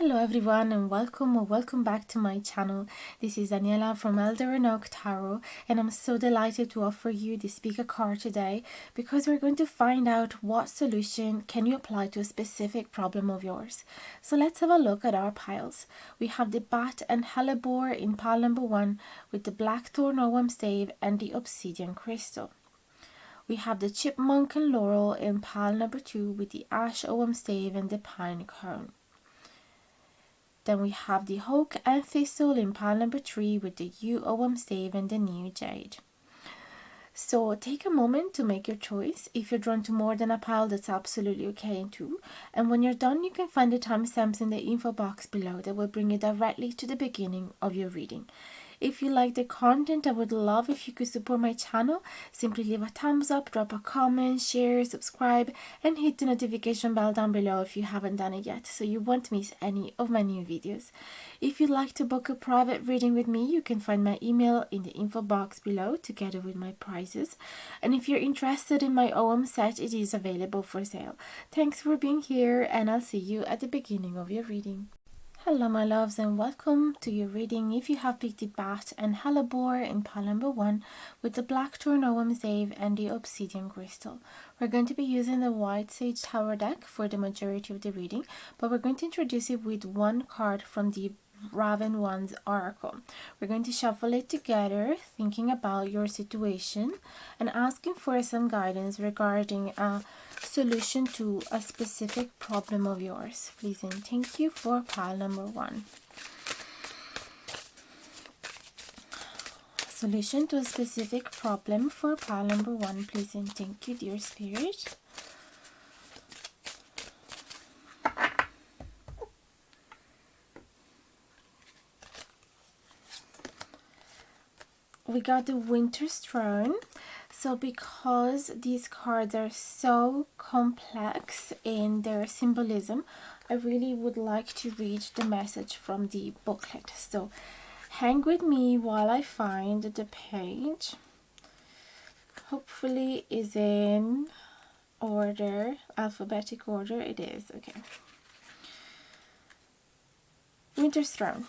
Hello everyone and welcome or welcome back to my channel. This is Daniela from Elder and Oak Tarot, and I'm so delighted to offer you the speaker card today because we're going to find out what solution can you apply to a specific problem of yours. So let's have a look at our piles. We have the bat and hellebore in pile number 1 with the blackthorn owam stave and the obsidian crystal. We have the chipmunk and laurel in pile number 2 with the ash owam stave and the pine cone. Then we have the oak and thistle in pile number 3 with the yew owam stave and the new jade. So take a moment to make your choice. If you're drawn to more than a pile, that's absolutely okay too. And when you're done, you can find the timestamps in the info box below that will bring you directly to the beginning of your reading. If you like the content, I would love if you could support my channel. Simply leave a thumbs up, drop a comment, share, subscribe, and hit the notification bell down below if you haven't done it yet, so you won't miss any of my new videos. If you'd like to book a private reading with me, you can find my email in the info box below together with my prices. And if you're interested in my owam set, it is available for sale. Thanks for being here, and I'll see you at the beginning of your reading. Hello my loves and welcome to your reading. If you have picked the bat and hellebore in pile number 1 with the blackthorn owam stave and the obsidian crystal. We're going to be using the white sage tower deck for the majority of the reading, but we're going to introduce it with one card from the Raven One's Oracle. We're going to shuffle it together, thinking about your situation and asking for some guidance regarding a solution to a specific problem of yours. Please and thank you for pile number 1. Solution to a specific problem for pile number 1. Please and thank you, dear spirit. We got the Winter's Throne. So because these cards are so complex in their symbolism, I really would like to read the message from the booklet. So hang with me while I find the page. Hopefully is in order, alphabetic order. It is, okay. Winter's Throne.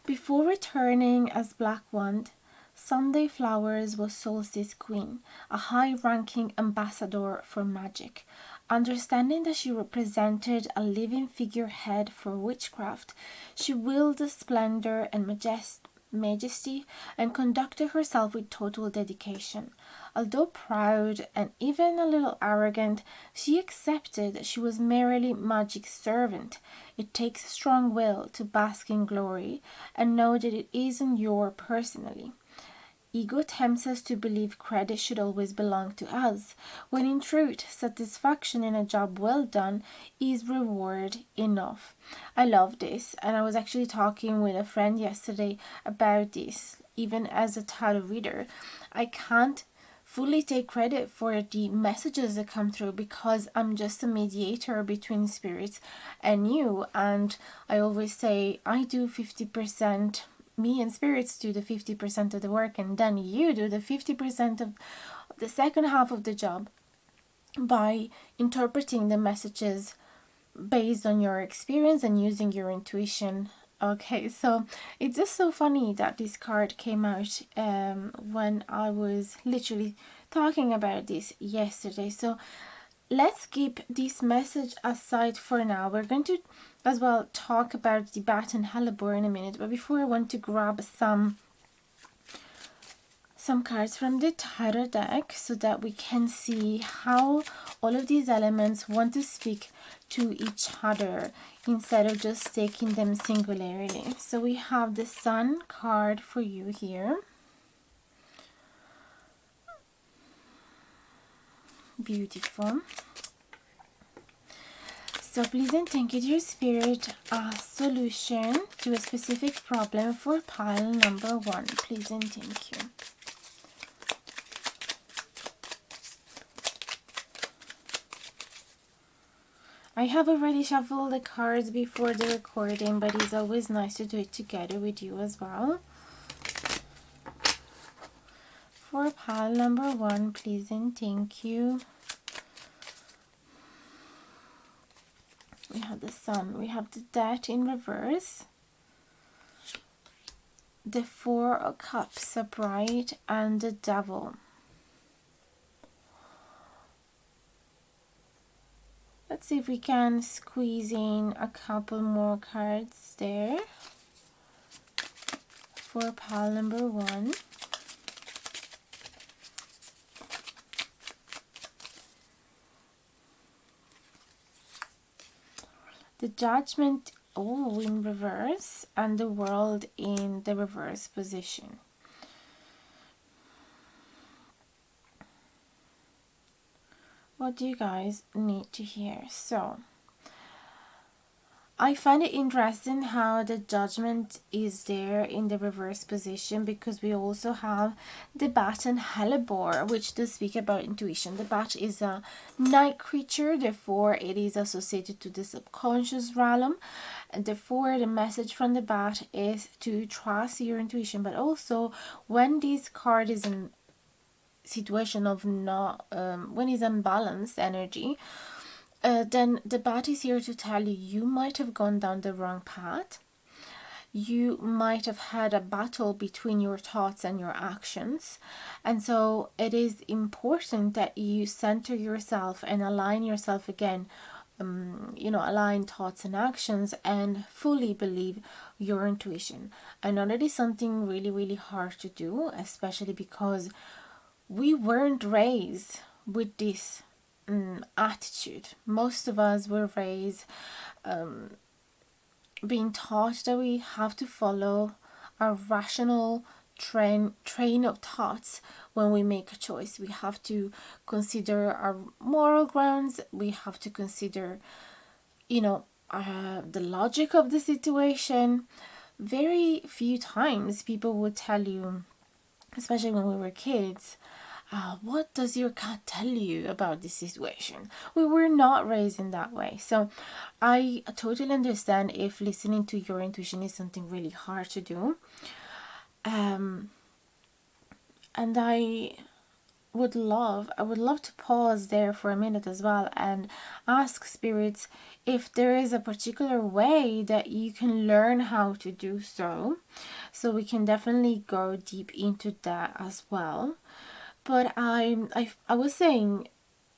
Before returning as Black Wand, Sunday Flowers was Solstice Queen, a high-ranking ambassador for magic. Understanding that she represented a living figurehead for witchcraft, she wielded splendor and majesty and conducted herself with total dedication. Although proud and even a little arrogant, she accepted that she was merely magic's servant. It takes strong will to bask in glory and know that it isn't yours personally. Ego tempts us to believe credit should always belong to us, when in truth, satisfaction in a job well done is reward enough. I love this, and I was actually talking with a friend yesterday about this. Even as a tarot reader, I can't fully take credit for the messages that come through because I'm just a mediator between spirits and you, and I always say I do 50%. Me and spirits do the 50% of the work, and then you do the 50% of the second half of the job by interpreting the messages based on your experience and using your intuition. Okay, so it's just so funny that this card came out when I was literally talking about this yesterday. So let's keep this message aside for now. We're going to as well talk about the bat and hellebore in a minute, but before I want to grab some cards from the tarot deck so that we can see how all of these elements want to speak to each other instead of just taking them singularly. So we have the Sun card for you here. Beautiful. So please and thank you, dear spirit, a solution to a specific problem for pile number 1. Please and thank you. I have already shuffled the cards before the recording, but it's always nice to do it together with you as well. For pile number 1, please and thank you. We have the Sun, we have the Death in reverse, the Four of Cups upright, and the Devil. Let's see if we can squeeze in a couple more cards there for pile number 1. The Judgment, in reverse, and the World in the reverse position. What do you guys need to hear? So, I find it interesting how the Judgment is there in the reverse position, because we also have the bat and hellebore, which does speak about intuition. The bat is a night creature, therefore it is associated to the subconscious realm, and therefore the message from the bat is to trust your intuition. But also, when this card is in situation of not when it's unbalanced energy, then the bat is here to tell you, you might have gone down the wrong path. You might have had a battle between your thoughts and your actions. And so it is important that you center yourself and align yourself again, align thoughts and actions, and fully believe your intuition. I know that is something really, really hard to do, especially because we weren't raised with this attitude. Most of us were raised being taught that we have to follow a rational train of thoughts when we make a choice. We have to consider our moral grounds. We have to consider, the logic of the situation. Very few times people would tell you, especially when we were kids, what does your gut tell you about this situation? We were not raised in that way. So I totally understand if listening to your intuition is something really hard to do. And I would love to pause there for a minute as well and ask spirits if there is a particular way that you can learn how to do so. So we can definitely go deep into that as well. But I was saying,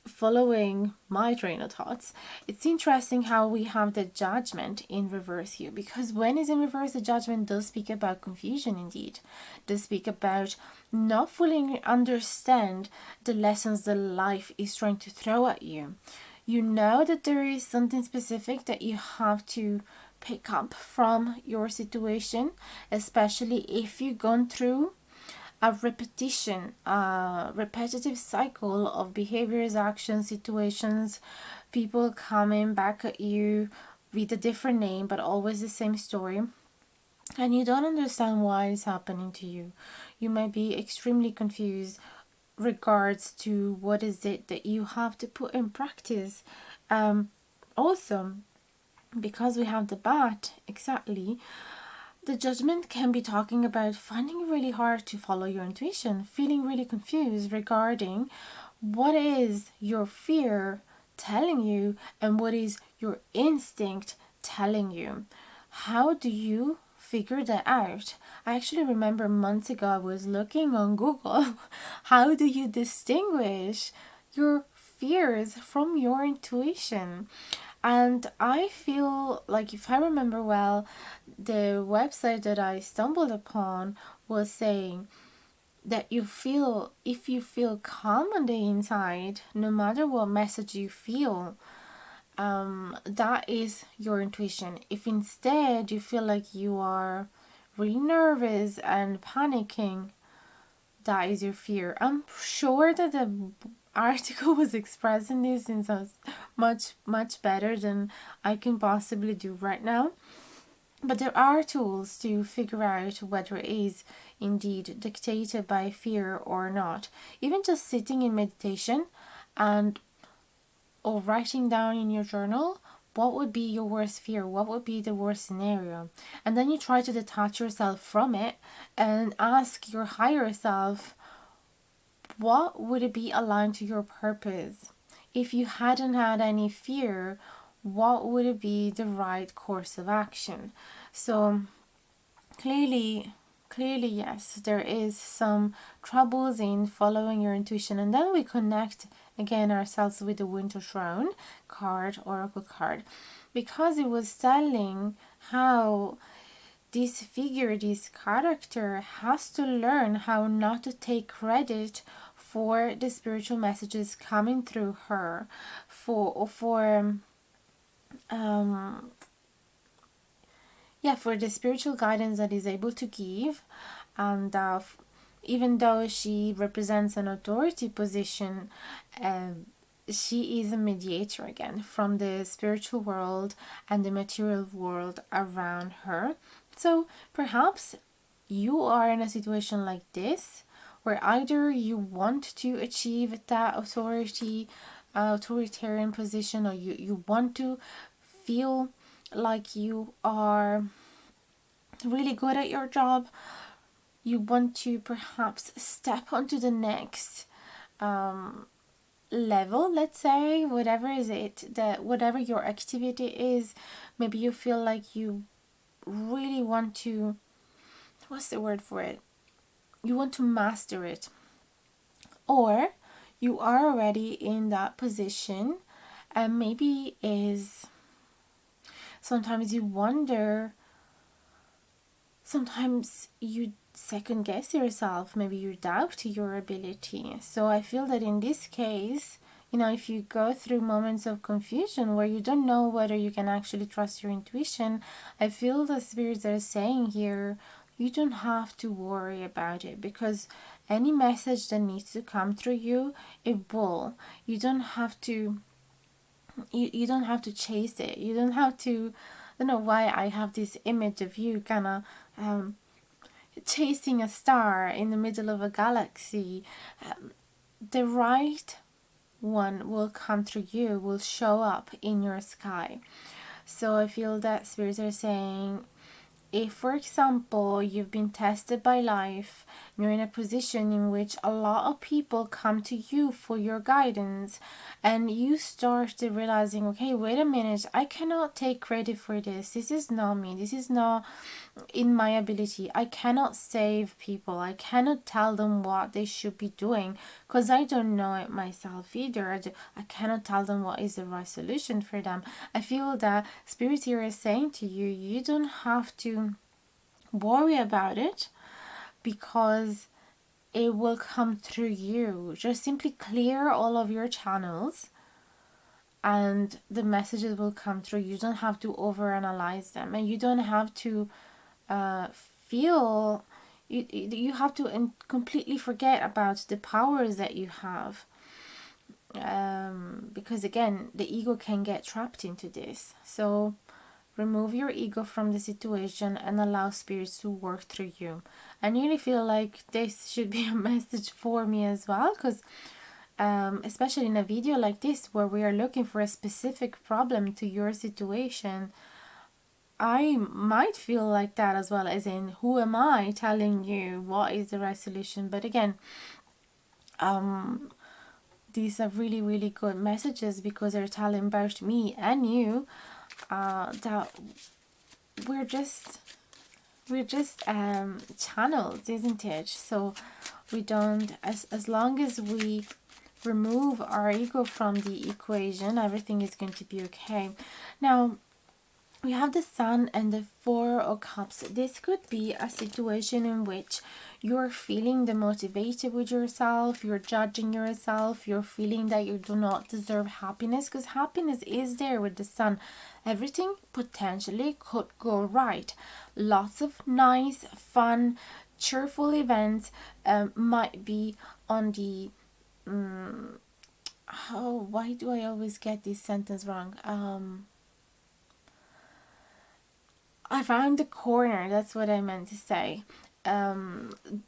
following my train of thoughts, it's interesting how we have the Judgment in reverse here, because when it's in reverse, the Judgment does speak about confusion indeed. Does speak about not fully understand the lessons that life is trying to throw at you. You know that there is something specific that you have to pick up from your situation, especially if you've gone through a repetitive cycle of behaviors, actions, situations, people coming back at you with a different name but always the same story, and you don't understand why it's happening to you. You might be extremely confused regards to what is it that you have to put in practice. Also, because we have the bat, exactly, the Judgment can be talking about finding it really hard to follow your intuition, feeling really confused regarding what is your fear telling you and what is your instinct telling you. How do you figure that out? I actually remember months ago I was looking on Google. How do you distinguish your fears from your intuition? And I feel like, if I remember well, the website that I stumbled upon was saying that if you feel calm on the inside, no matter what message you feel, that is your intuition. If instead you feel like you are really nervous and panicking, that is your fear. I'm sure that the article was expressing this in so much better than I can possibly do right now. But there are tools to figure out whether it is indeed dictated by fear or not. Even just sitting in meditation or writing down in your journal, what would be your worst fear? What would be the worst scenario? And then you try to detach yourself from it and ask your higher self, what would it be aligned to your purpose? If you hadn't had any fear, what would be the right course of action. So clearly, yes, there is some troubles in following your intuition. And then we connect again ourselves with the winter throne card, oracle card, because it was telling how this figure, this character, has to learn how not to take credit for the spiritual messages coming through her, for for the spiritual guidance that is able to give. And even though she represents an authority position, she is a mediator again from the spiritual world and the material world around her. So perhaps you are in a situation like this, where either you want to achieve that authoritarian position, or you want to feel like you are really good at your job. You want to perhaps step onto the next level, let's say, whatever is it, that whatever your activity is. Maybe you feel like you really want to, what's the word for it, you want to master it, or you are already in that position, and maybe is sometimes you wonder, sometimes you second guess yourself, maybe you doubt your ability. So I feel that in this case, if you go through moments of confusion where you don't know whether you can actually trust your intuition, I feel the spirits are saying here, you don't have to worry about it, because any message that needs to come through you, it will. You don't have to chase it. You don't have to, I don't know why I have this image of you kind of chasing a star in the middle of a galaxy. The right one will come through you, will show up in your sky. So I feel that spirits are saying, if, for example, you've been tested by life, you're in a position in which a lot of people come to you for your guidance, and you start realizing, okay, wait a minute, I cannot take credit for this. This is not me. This is not in my ability. I cannot save people. I cannot tell them what they should be doing, because I don't know it myself either. I cannot tell them what is the right solution for them. I feel that Spirit here is saying to you, you don't have to worry about it, because it will come through you. Just simply clear all of your channels and the messages will come through. You don't have to overanalyze them, and you don't have to feel, you have to completely forget about the powers that you have, because again, the ego can get trapped into this. So remove your ego from the situation and allow spirits to work through you. I really feel like this should be a message for me as well, because especially in a video like this where we are looking for a specific problem to your situation, I might feel like that as well, as in, who am I telling you what is the right solution? But again, these are really, really good messages, because they're telling both me and you that we're just channels, isn't it? So we don't, as long as we remove our ego from the equation, everything is going to be okay. Now we have the Sun and the Four of Cups. This could be a situation in which you're feeling demotivated with yourself, you're judging yourself, you're feeling that you do not deserve happiness, because happiness is there with the Sun. Everything potentially could go right. Lots of nice, fun, cheerful events might be on the... why do I always get this sentence wrong? Around the corner, that's what I meant to say.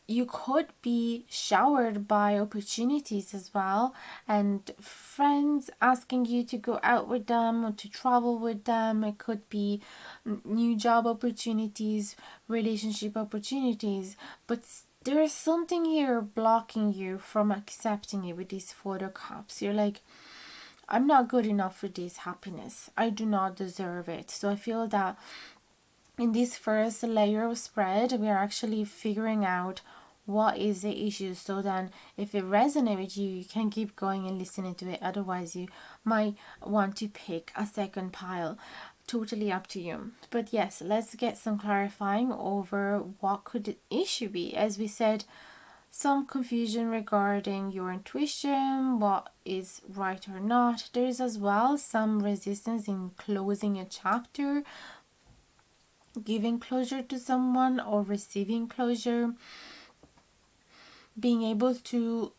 You could be showered by opportunities as well, and friends asking you to go out with them or to travel with them. It could be new job opportunities, relationship opportunities, but there is something here blocking you from accepting it with these Four of Cups. You're like, I'm not good enough for this happiness. I do not deserve it. So I feel that in this first layer of spread, we are actually figuring out what is the issue, so then if it resonates with you, you can keep going and listening to it. Otherwise, you might want to pick a second pile. Totally up to you. But yes, let's get some clarifying over what could the issue be. As we said, some confusion regarding your intuition, what is right or not. There is as well some resistance in closing a chapter, giving closure to someone or receiving closure, being able to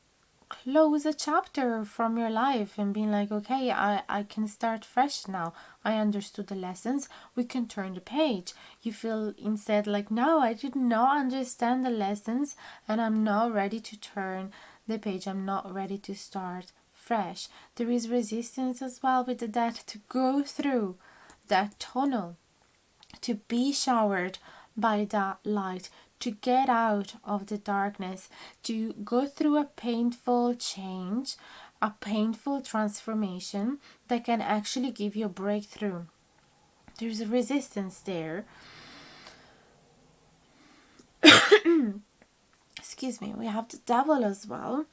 close a chapter from your life and being like, okay, I can start fresh now. I understood the lessons. We can turn the page. You feel instead like, no, I did not understand the lessons and I'm not ready to turn the page. I'm not ready to start fresh. There is resistance as well with that to go through that tunnel, to be showered by that light, to get out of the darkness, to go through a painful change, a painful transformation that can actually give you a breakthrough. There's a resistance there. Excuse me, we have the devil as well.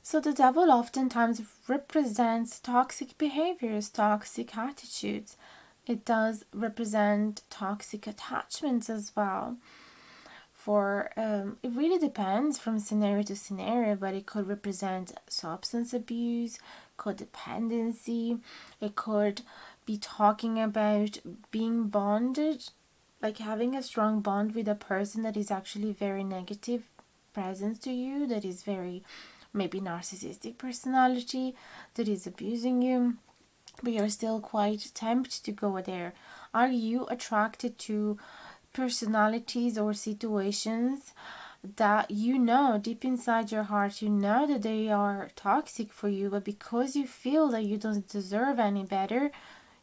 So the devil oftentimes represents toxic behaviors, toxic attitudes. It does represent toxic attachments as well. For it really depends from scenario to scenario, but it could represent substance abuse, codependency. It could be talking about being bonded, like having a strong bond with a person that is actually very negative presence to you, that is very maybe narcissistic personality, that is abusing you, but you're still quite tempted to go there. Are you attracted to personalities or situations that you know deep inside your heart, you know that they are toxic for you, but because you feel that you don't deserve any better,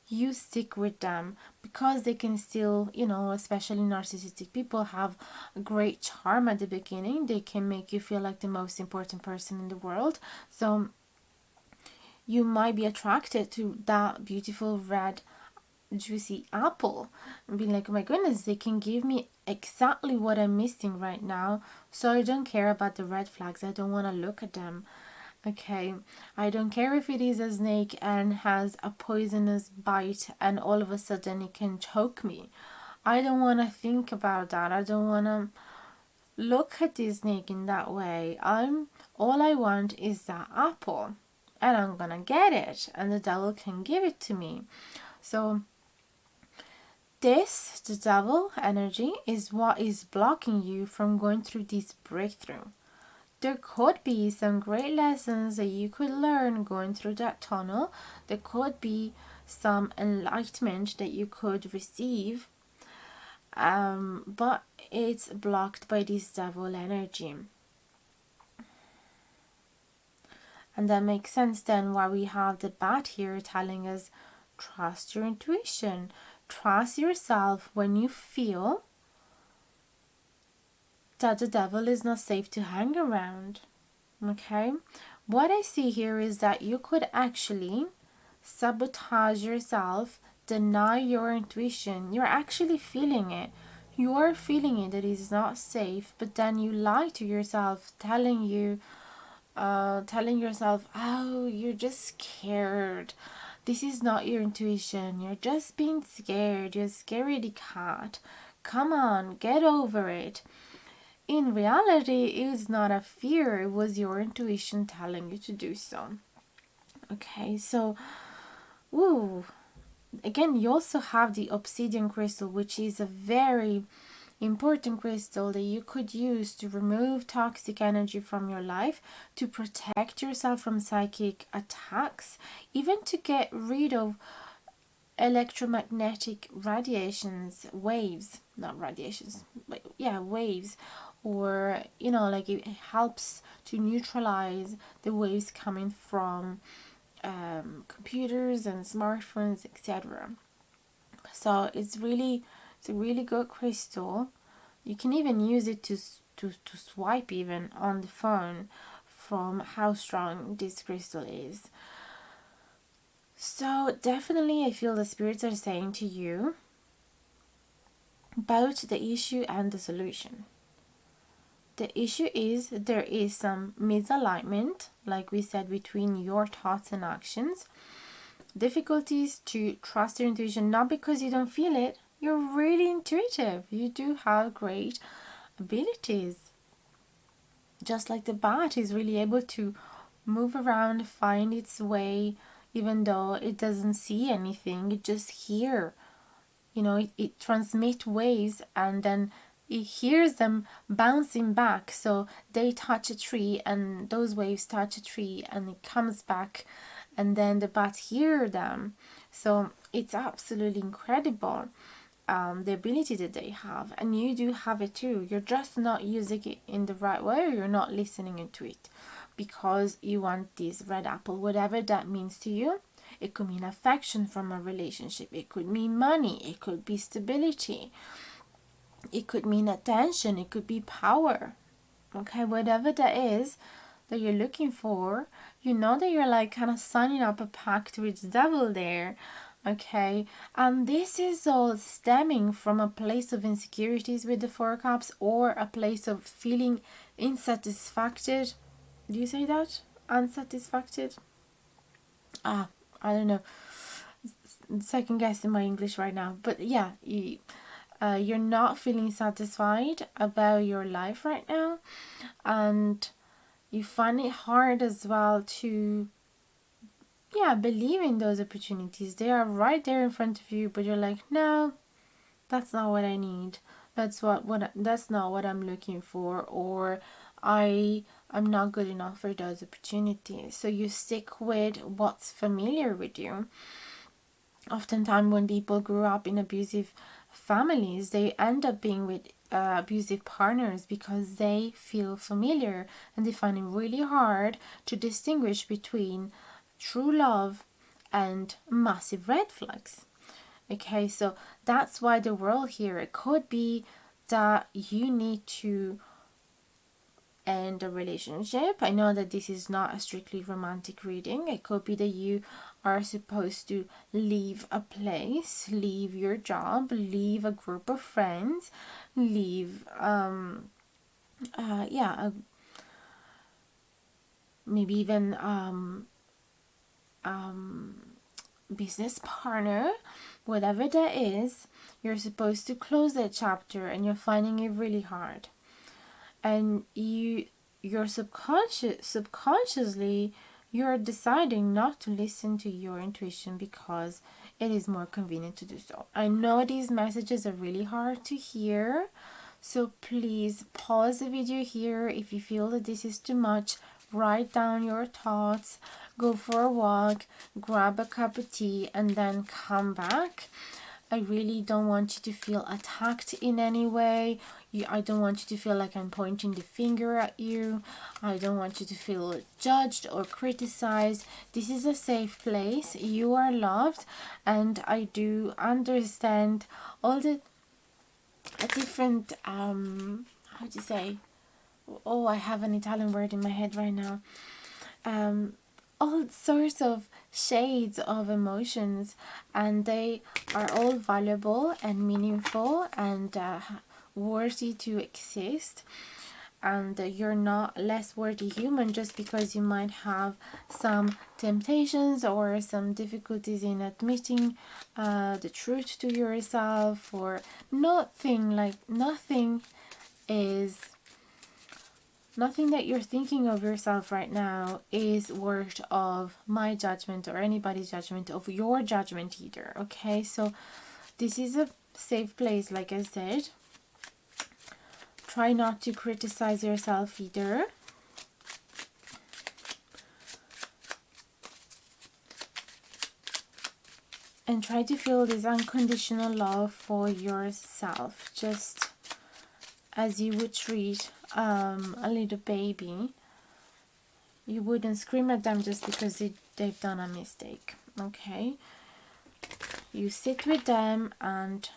you stick with them because they can still, especially narcissistic people have great charm at the beginning. They can make you feel like the most important person in the world. So you might be attracted to that beautiful red juicy apple and be like, oh my goodness, they can give me exactly what I'm missing right now. So I don't care about the red flags. I don't want to look at them. Okay, I don't care if it is a snake and has a poisonous bite and all of a sudden it can choke me. I don't want to think about that. I don't want to look at this snake in that way. All I want is that apple and I'm gonna get it and the devil can give it to me. So the devil energy, is what is blocking you from going through this breakthrough. There could be some great lessons that you could learn going through that tunnel. There could be some enlightenment that you could receive. But it's blocked by this devil energy. And that makes sense then why we have the bat here telling us trust your intuition. Trust yourself when you feel that the devil is not safe to hang around. Okay? What I see here is that you could actually sabotage yourself, deny your intuition. You're actually feeling it. You are feeling it that it's not safe, but then you lie to yourself, telling yourself, oh, you're just scared. This is not your intuition. You're just being scared. You're a scaredy cat. Come on, get over it. In reality, it's not a fear. It was your intuition telling you to do so. Okay, so, again, you also have the obsidian crystal, which is a very important crystal that you could use to remove toxic energy from your life, to protect yourself from psychic attacks, even to get rid of electromagnetic radiations, waves, not radiations, but yeah, waves, or like it helps to neutralize the waves coming from computers and smartphones, etc. So it's a really good crystal. You can even use it to swipe even on the phone from how strong this crystal is. So definitely I feel the spirits are saying to you about the issue and the solution. The issue is there is some misalignment, like we said, between your thoughts and actions. Difficulties to trust your intuition, not because you don't feel it. You're really intuitive. You do have great abilities. Just like the bat is really able to move around, find its way, even though it doesn't see anything, it just hears. It transmits waves, and then it hears them bouncing back. So they touch a tree and those waves touch a tree and it comes back, and then the bats hear them. So it's absolutely incredible, the ability that they have, and you do have it too. You're just not using it in the right way, or you're not listening into it because you want this red apple, whatever that means to you. It could mean affection from a relationship. It could mean money. It could be stability. It could mean attention. It could be power. Okay, whatever that is that you're looking for, you know that you're like kind of signing up a pact with the devil there. Okay, and this is all stemming from a place of insecurities with the Four Cups, or a place of feeling unsatisfied. Do you say that? Unsatisfied? I don't know, second guessing my English right now, but yeah, you're not feeling satisfied about your life right now, and you find it hard as well to believe in those opportunities. They are right there in front of you, but you're like, no, that's not what I need. That's not what I'm looking for, or I'm not good enough for those opportunities. So you stick with what's familiar with you. Oftentimes when people grew up in abusive families, they end up being with abusive partners because they feel familiar, and they find it really hard to distinguish between true love and massive red flags. Okay, so that's why the world here, it could be that you need to end a relationship. I know that this is not a strictly romantic reading. It could be that you are supposed to leave a place, leave your job, leave a group of friends, leave maybe even business partner, whatever that is. You're supposed to close that chapter, and you're finding it really hard. And you're subconsciously you're deciding not to listen to your intuition because it is more convenient to do so. I know these messages are really hard to hear, so please pause the video here. If you feel that this is too much, write down your thoughts, go for a walk, grab a cup of tea, and then come back. I really don't want you to feel attacked in any way. I don't want you to feel like I'm pointing the finger at you. I don't want you to feel judged or criticized. This is a safe place. You are loved, and I do understand all the different how do you say? Oh, I have an Italian word in my head right now. All sorts of shades of emotions, and they are all valuable and meaningful and worthy to exist. And you're not less worthy human just because you might have some temptations or some difficulties in admitting the truth to yourself, or nothing that you're thinking of yourself right now is worth of my judgment or anybody's judgment, of your judgment either. Okay, so this is a safe place, like I said. Try not to criticize yourself either. And try to feel this unconditional love for yourself, just as you would treat a little baby. You wouldn't scream at them just because they've done a mistake. Okay, you sit with them and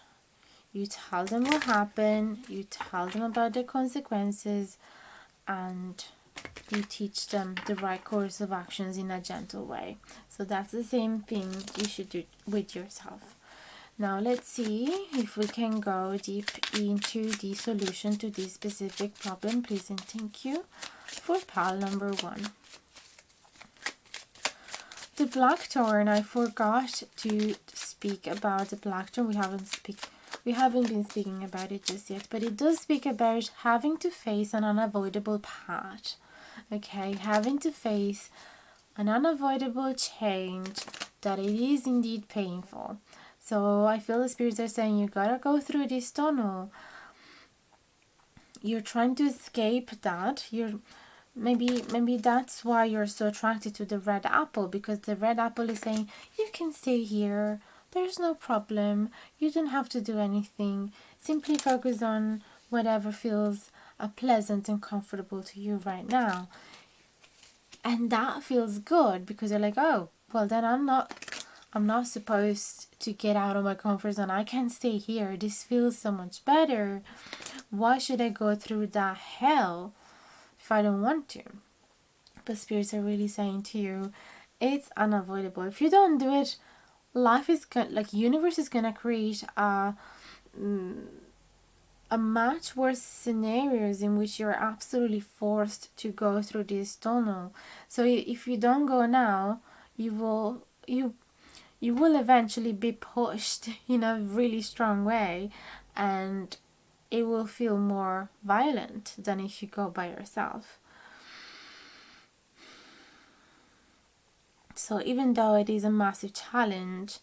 you tell them what happened, you tell them about the consequences, and you teach them the right course of actions in a gentle way. So that's the same thing you should do with yourself. Now let's see if we can go deep into the solution to this specific problem. Please and thank you for pile number 1. The blackthorn, I forgot to speak about the blackthorn. We haven't been speaking about it just yet, but it does speak about having to face an unavoidable path. Okay, having to face an unavoidable change, that it is indeed painful. So I feel the spirits are saying you gotta go through this tunnel. You're trying to escape that. Maybe that's why you're so attracted to the red apple, because the red apple is saying you can stay here. There's no problem. You don't have to do anything. Simply focus on whatever feels pleasant and comfortable to you right now. And that feels good because you're like, oh, well then I'm not supposed to get out of my comfort zone. I can stay here. This feels so much better. Why should I go through that hell if I don't want to? But spirits are really saying to you, it's unavoidable. If you don't do it, life is universe is gonna create a much worse scenarios in which you're absolutely forced to go through this tunnel. So if you don't go now, you will eventually be pushed in a really strong way, and it will feel more violent than if you go by yourself. So even though it is a massive challenge,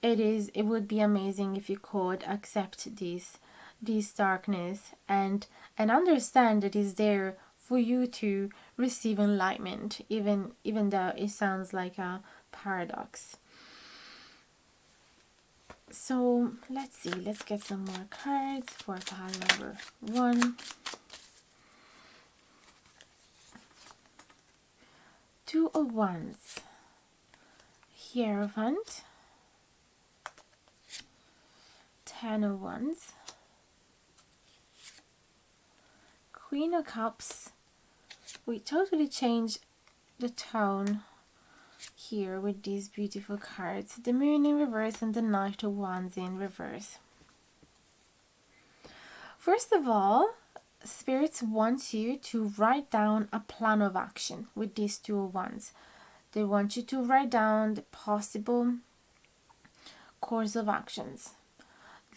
it would be amazing if you could accept this darkness and understand that it's there for you to receive enlightenment, even though it sounds like a paradox. So let's see, let's get some more cards for pile number 1. 2 of Wands, Hierophant, 10 of Wands, Queen of Cups. We totally changed the tone here with these beautiful cards. The Moon in reverse and the Knight of Wands in reverse. First of all, spirits want you to write down a plan of action with these 2 of Wands. They want you to write down the possible course of actions.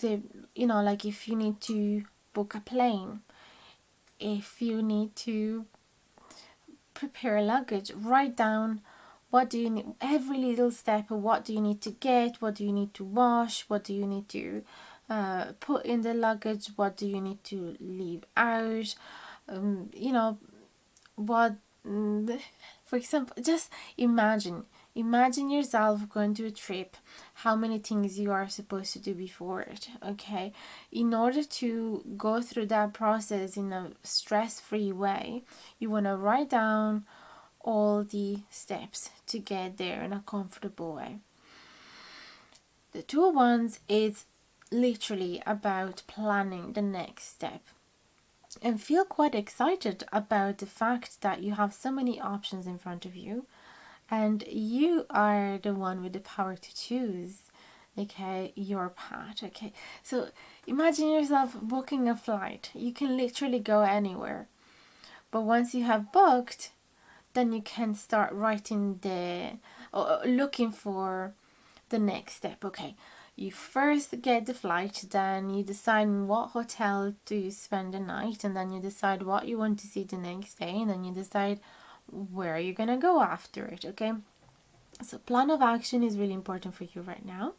Like if you need to book a plane, if you need to prepare luggage, write down what do you need, every little step of what do you need to get, what do you need to wash, what do you need to put in the luggage, what do you need to leave out, what, for example, just imagine yourself going to a trip, how many things you are supposed to do before it. Okay, in order to go through that process in a stress-free way, you want to write down all the steps to get there in a comfortable way. The 2 of Wands is literally about planning the next step, and feel quite excited about the fact that you have so many options in front of you and you are the one with the power to choose, okay, your path. Okay, so imagine yourself booking a flight. You can literally go anywhere, but once you have booked, then you can start writing looking for the next step. Okay, you first get the flight, then you decide in what hotel to spend the night, and then you decide what you want to see the next day, and then you decide where you're gonna go after it. Okay, so plan of action is really important for you right now.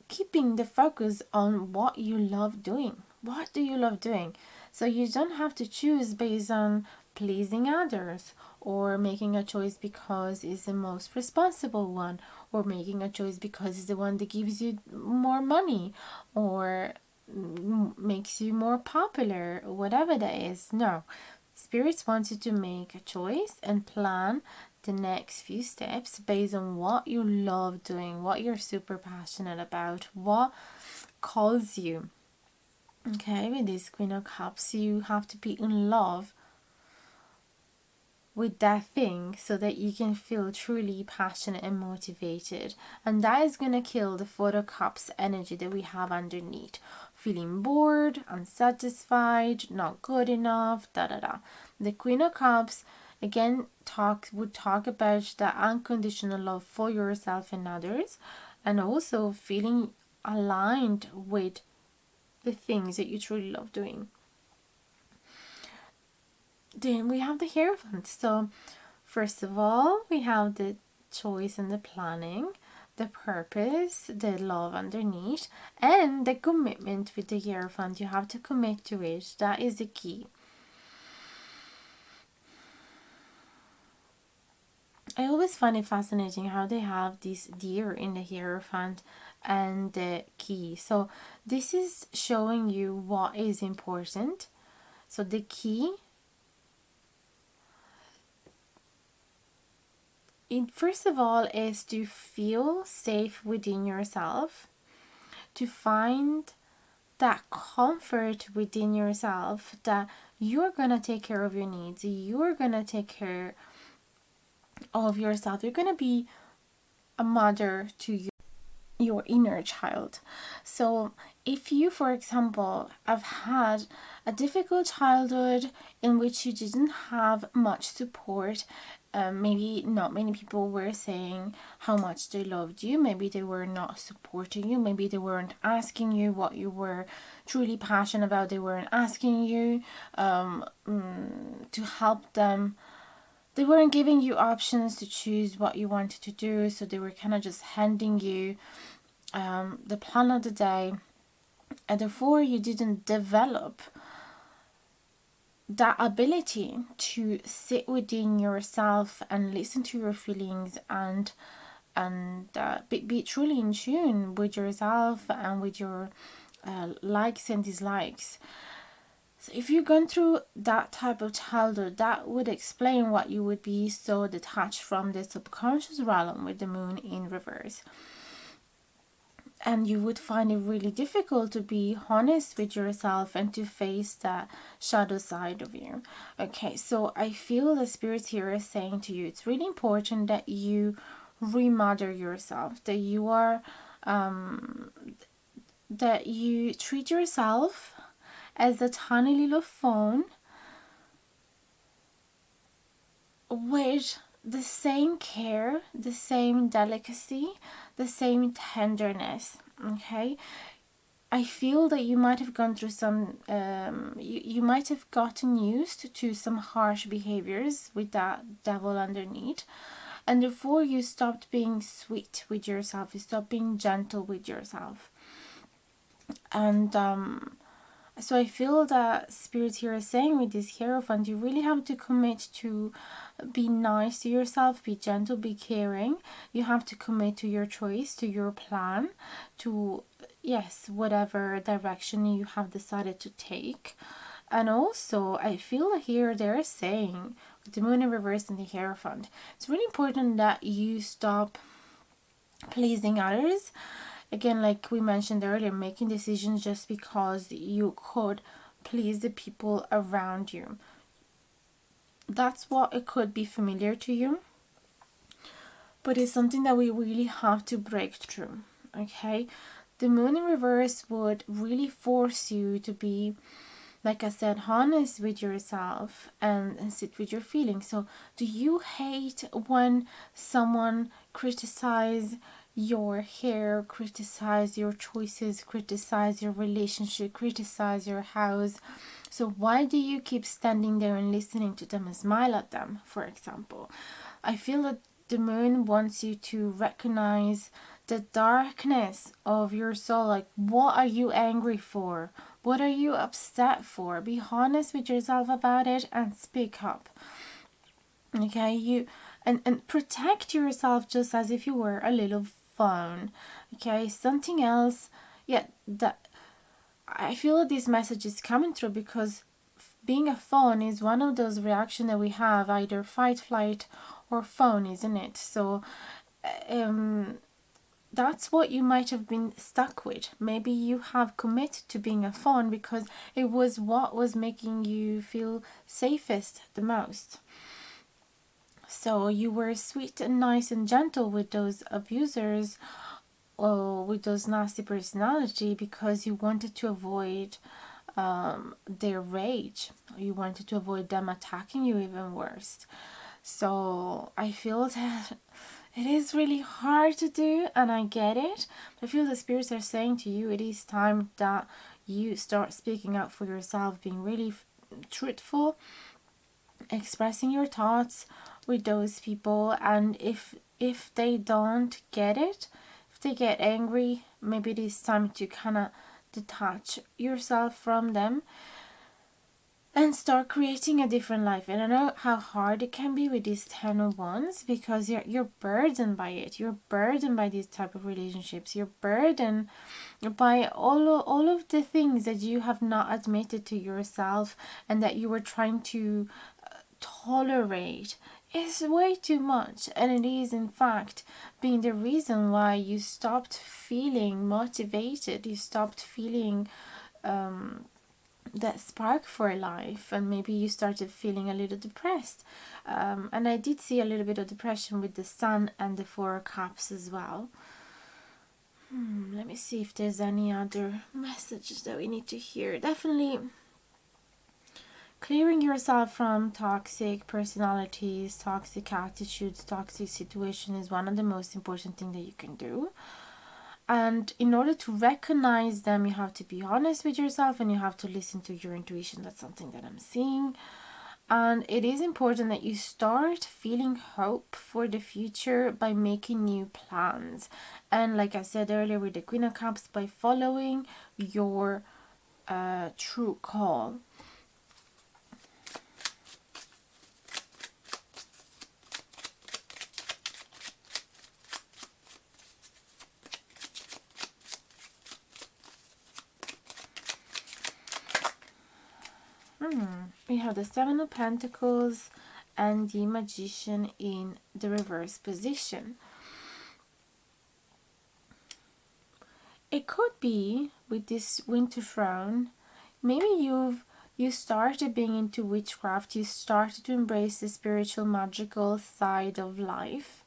Keeping the focus on what you love doing. What do you love doing? So you don't have to choose based on pleasing others, or making a choice because it's the most responsible one, or making a choice because it's the one that gives you more money, or makes you more popular, whatever that is. No, spirits want you to make a choice and plan the next few steps based on what you love doing, what you're super passionate about, what calls you. Okay, with this Queen of Cups, you have to be in love with that thing so that you can feel truly passionate and motivated. And that is going to kill the Four of Cups energy that we have underneath. Feeling bored, unsatisfied, not good enough, da da da. The Queen of Cups again would talk about the unconditional love for yourself and others, and also feeling aligned with the things that you truly love doing. Then we have the Hierophant. So first of all, we have the choice and the planning, the purpose, the love underneath, and the commitment with the Hierophant. You have to commit to it. That is the key. I always find it fascinating how they have this deer in the Hierophant and the key. So this is showing you what is important. So the key, first of all, is to feel safe within yourself, to find that comfort within yourself, that you're gonna take care of your needs, you're gonna take care of yourself, you're gonna be a mother to your inner child. So if you, for example, have had a difficult childhood in which you didn't have much support, maybe not many people were saying how much they loved you, maybe they were not supporting you, maybe they weren't asking you what you were truly passionate about, they weren't asking you to help them, they weren't giving you options to choose what you wanted to do, so they were kind of just handing you the plan of the day, and therefore you didn't develop that ability to sit within yourself and listen to your feelings and be truly in tune with yourself and with your likes and dislikes. So if you've gone through that type of childhood, that would explain why you would be so detached from the subconscious realm with the moon in reverse. And you would find it really difficult to be honest with yourself and to face that shadow side of you. Okay, so I feel the spirit here is saying to you, it's really important that you remother yourself, that you are that you treat yourself as a tiny little phone with the same care, the same delicacy, the same tenderness. Okay, I feel that you might have gone through some you might have gotten used to some harsh behaviors with that devil underneath, and therefore you stopped being sweet with yourself, you stopped being gentle with yourself. And so I feel that spirit here is saying with this Hierophant, you really have to commit to be nice to yourself, be gentle, be caring. You have to commit to your choice, to your plan, to, yes, whatever direction you have decided to take. And also, I feel here they're saying, with the moon in reverse and the Hierophant, it's really important that you stop pleasing others. Again, like we mentioned earlier, making decisions just because you could please the people around you. That's what it could be familiar to you, but it's something that we really have to break through. Okay, the moon in reverse would really force you to be, like I said, honest with yourself and sit with your feelings. So do you hate when someone criticizes your hair, criticize your choices, criticize your relationship, criticize your house? So why do you keep standing there and listening to them and smile at them, for example? I feel that the moon wants you to recognize the darkness of your soul. Like, what are you angry for? What are you upset for? Be honest with yourself about it and speak up. Okay, you and protect yourself just as if you were a little phone. Okay, something else. Yeah, that I feel that this message is coming through because being a phone is one of those reactions that we have, either fight, flight, or phone, isn't it? So, that's what you might have been stuck with. Maybe you have committed to being a phone because it was what was making you feel safest the most. So you were sweet and nice and gentle with those abusers, or with those nasty personality, because you wanted to avoid their rage. You wanted to avoid them attacking you even worse. So I feel that it is really hard to do, and I get it. But I feel the spirits are saying to you, it is time that you start speaking out for yourself, being really truthful, expressing your thoughts with those people. And if they don't get it, if they get angry, maybe it is time to kind of detach yourself from them and start creating a different life. And I know how hard it can be with these 10 of wands, because you're burdened by it. You're burdened by these type of relationships. You're burdened by all of the things that you have not admitted to yourself and that you were trying to tolerate. Is way too much, and it is in fact being the reason why you stopped feeling motivated. You stopped feeling that spark for life, and maybe you started feeling a little depressed. And I did see a little bit of depression with the Sun and the Four of Cups as well. Let me see if there's any other messages that we need to hear. Definitely clearing yourself from toxic personalities, toxic attitudes, toxic situation is one of the most important things that you can do. And in order to recognize them, you have to be honest with yourself and you have to listen to your intuition. That's something that I'm seeing. And it is important that you start feeling hope for the future by making new plans. And like I said earlier with the Queen of Cups, by following your true call. We have the Seven of Pentacles and the Magician in the reverse position. It could be with this Winter Throne, maybe you started being into witchcraft, you started to embrace the spiritual, magical side of life,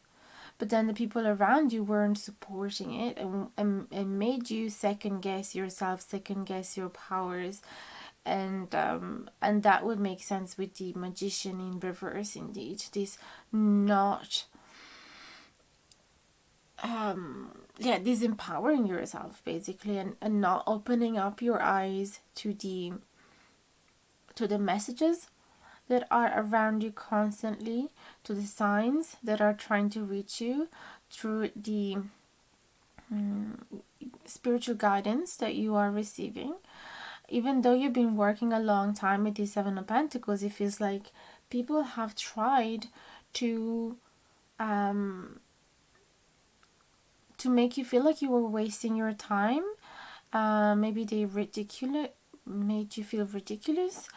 but then the people around you weren't supporting it and made you second guess yourself, second guess your powers. And that would make sense with the Magician in reverse indeed. This not disempowering yourself basically, and not opening up your eyes to the messages that are around you constantly, to the signs that are trying to reach you through the spiritual guidance that you are receiving. Even though you've been working a long time with the Seven of Pentacles, it feels like people have tried to make you feel like you were wasting your time. Maybe they made you feel ridiculous,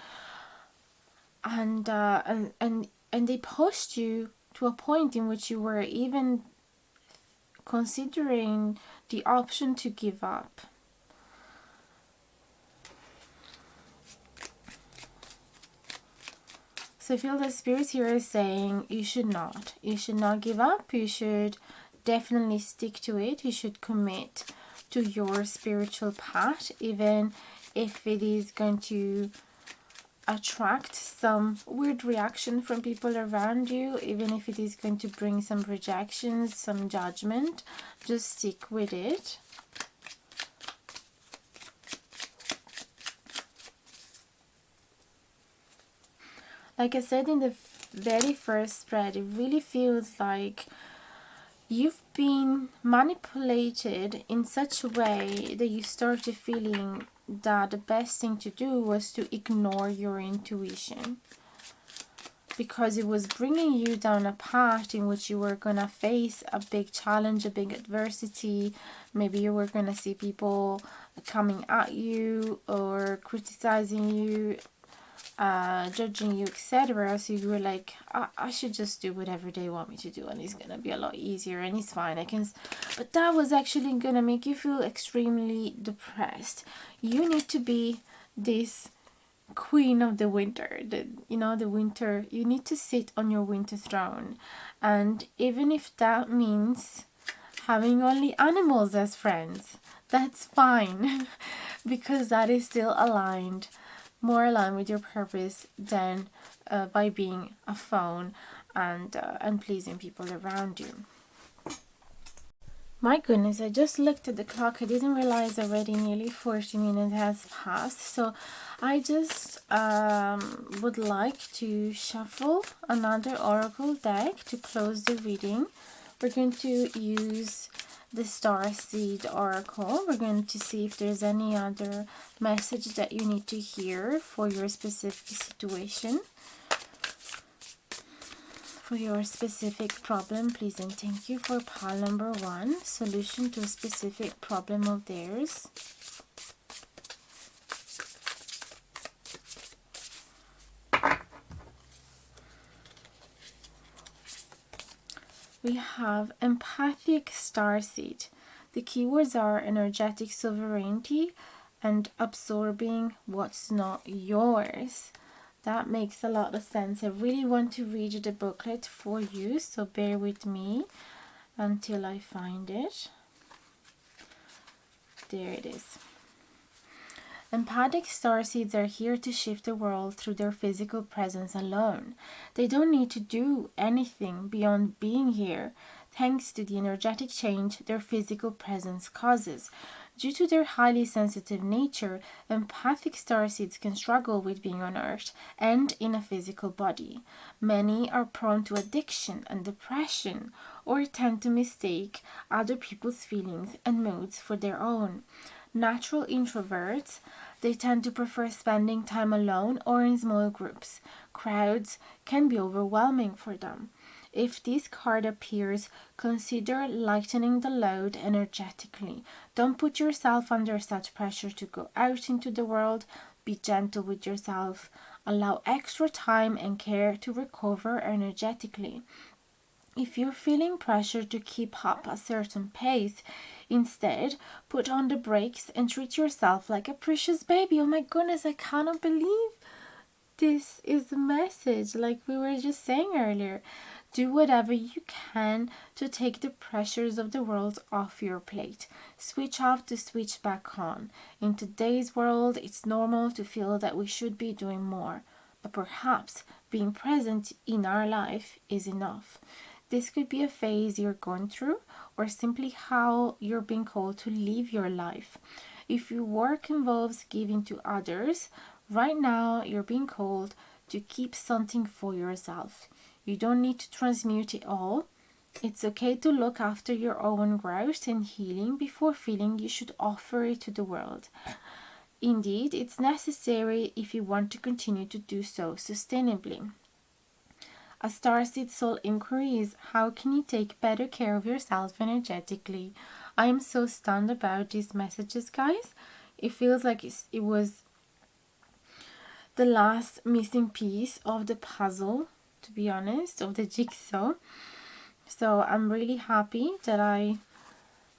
and they pushed you to a point in which you were even considering the option to give up. So I feel the spirits here is saying you should not give up. You should definitely stick to it. You should commit to your spiritual path, even if it is going to attract some weird reaction from people around you, even if it is going to bring some rejections, some judgment. Just stick with it. Like I said in the very first spread, it really feels like you've been manipulated in such a way that you started feeling that the best thing to do was to ignore your intuition, because it was bringing you down a path in which you were going to face a big challenge, a big adversity. Maybe you were going to see people coming at you or criticizing you, judging you, etc. So you were like, I should just do whatever they want me to do, and it's gonna be a lot easier, and it's fine, I can. But that was actually gonna make you feel extremely depressed. You need to be this queen of the winter. The winter, you need to sit on your winter throne. And even if that means having only animals as friends, that's fine. Because that is still more aligned with your purpose than by being a phone and pleasing people around you. My goodness, I just looked at the clock. I didn't realize already nearly 40 minutes has passed. So I just would like to shuffle another oracle deck to close the reading. We're going to use the Starseed Oracle. We're going to see if there's any other message that you need to hear for your specific situation. For your specific problem, please and thank you. For pile number 1, solution to a specific problem of theirs. We have empathic starseed. The keywords are energetic sovereignty and absorbing what's not yours. That makes a lot of sense. I really want to read the booklet for you, so bear with me until I find it. There it is. Empathic starseeds are here to shift the world through their physical presence alone. They don't need to do anything beyond being here, thanks to the energetic change their physical presence causes. Due to their highly sensitive nature, empathic starseeds can struggle with being on Earth and in a physical body. Many are prone to addiction and depression, or tend to mistake other people's feelings and moods for their own. Natural introverts, they tend to prefer spending time alone or in small groups. Crowds can be overwhelming for them. If this card appears, consider lightening the load energetically. Don't put yourself under such pressure to go out into the world. Be gentle with yourself. Allow extra time and care to recover energetically. If you're feeling pressure to keep up a certain pace, instead put on the brakes and treat yourself like a precious baby. Oh my goodness, I cannot believe this is the message, like we were just saying earlier. Do whatever you can to take the pressures of the world off your plate. Switch off to switch back on. In today's world, it's normal to feel that we should be doing more, but perhaps being present in our life is enough. This could be a phase you're going through, or simply how you're being called to live your life. If your work involves giving to others, right now you're being called to keep something for yourself. You don't need to transmute it all. It's okay to look after your own growth and healing before feeling you should offer it to the world. Indeed, it's necessary if you want to continue to do so sustainably. A starseed soul inquiry is, how can you take better care of yourself energetically? I am so stunned about these messages, guys. It feels like it was the last missing piece of the puzzle, to be honest, of the jigsaw. So I'm really happy that I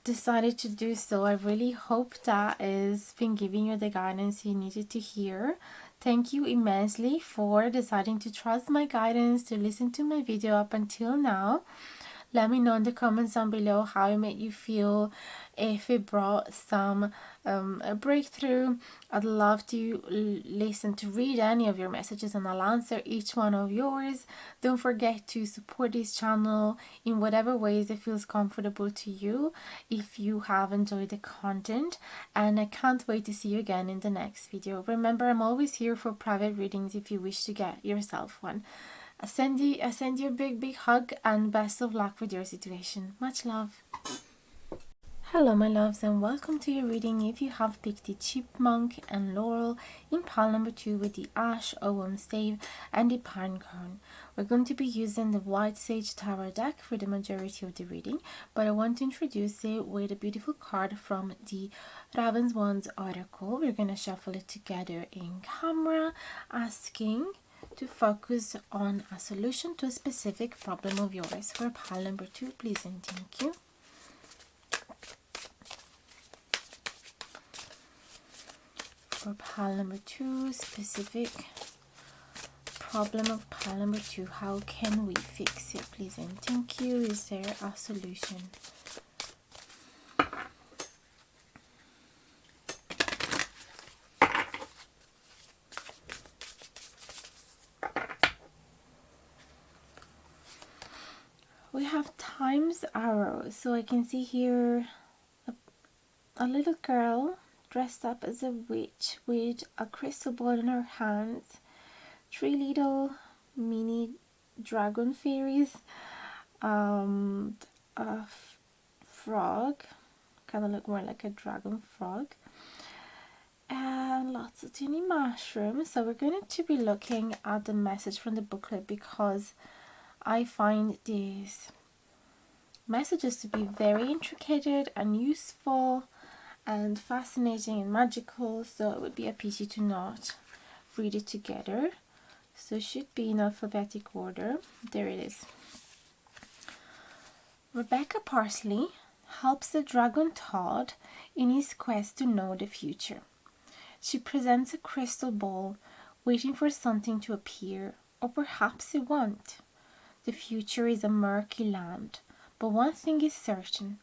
decided to do so. I really hope that has been giving you the guidance you needed to hear. Thank you immensely for deciding to trust my guidance, to listen to my video up until now. Let me know in the comments down below how it made you feel, if it brought some a breakthrough. I'd love to read any of your messages, and I'll answer each one of yours. Don't forget to support this channel in whatever ways it feels comfortable to you if you have enjoyed the content, and I can't wait to see you again in the next video. Remember, I'm always here for private readings if you wish to get yourself one. I send you a big hug and best of luck with your situation. Much love. Hello my loves, and welcome to your reading if you have picked the chipmunk and laurel in pile number 2 with the ash, ogham stave and the pine cone. We're going to be using the white sage tarot deck for the majority of the reading, but I want to introduce it with a beautiful card from the Ravenswands oracle. We're going to shuffle it together in camera, asking to focus on a solution to a specific problem of yours. For pile number 2, please and thank you. for pile number 2, specific problem of pile number 2. How can we fix it, please and thank you? Is there a solution? We have time's arrow. So I can see here a little girl dressed up as a witch with a crystal ball in her hands, 3 little mini dragon fairies, a frog, kind of look more like a dragon frog, and lots of tiny mushrooms. So we're going to be looking at the message from the booklet, because I find these messages to be very intricate and useful and fascinating and magical, so it would be a pity to not read it together. So it should be in alphabetic order. There it is. Rebecca Parsley helps the dragon Todd in his quest to know the future. She presents a crystal ball, waiting for something to appear, or perhaps it won't. The future is a murky land, but one thing is certain: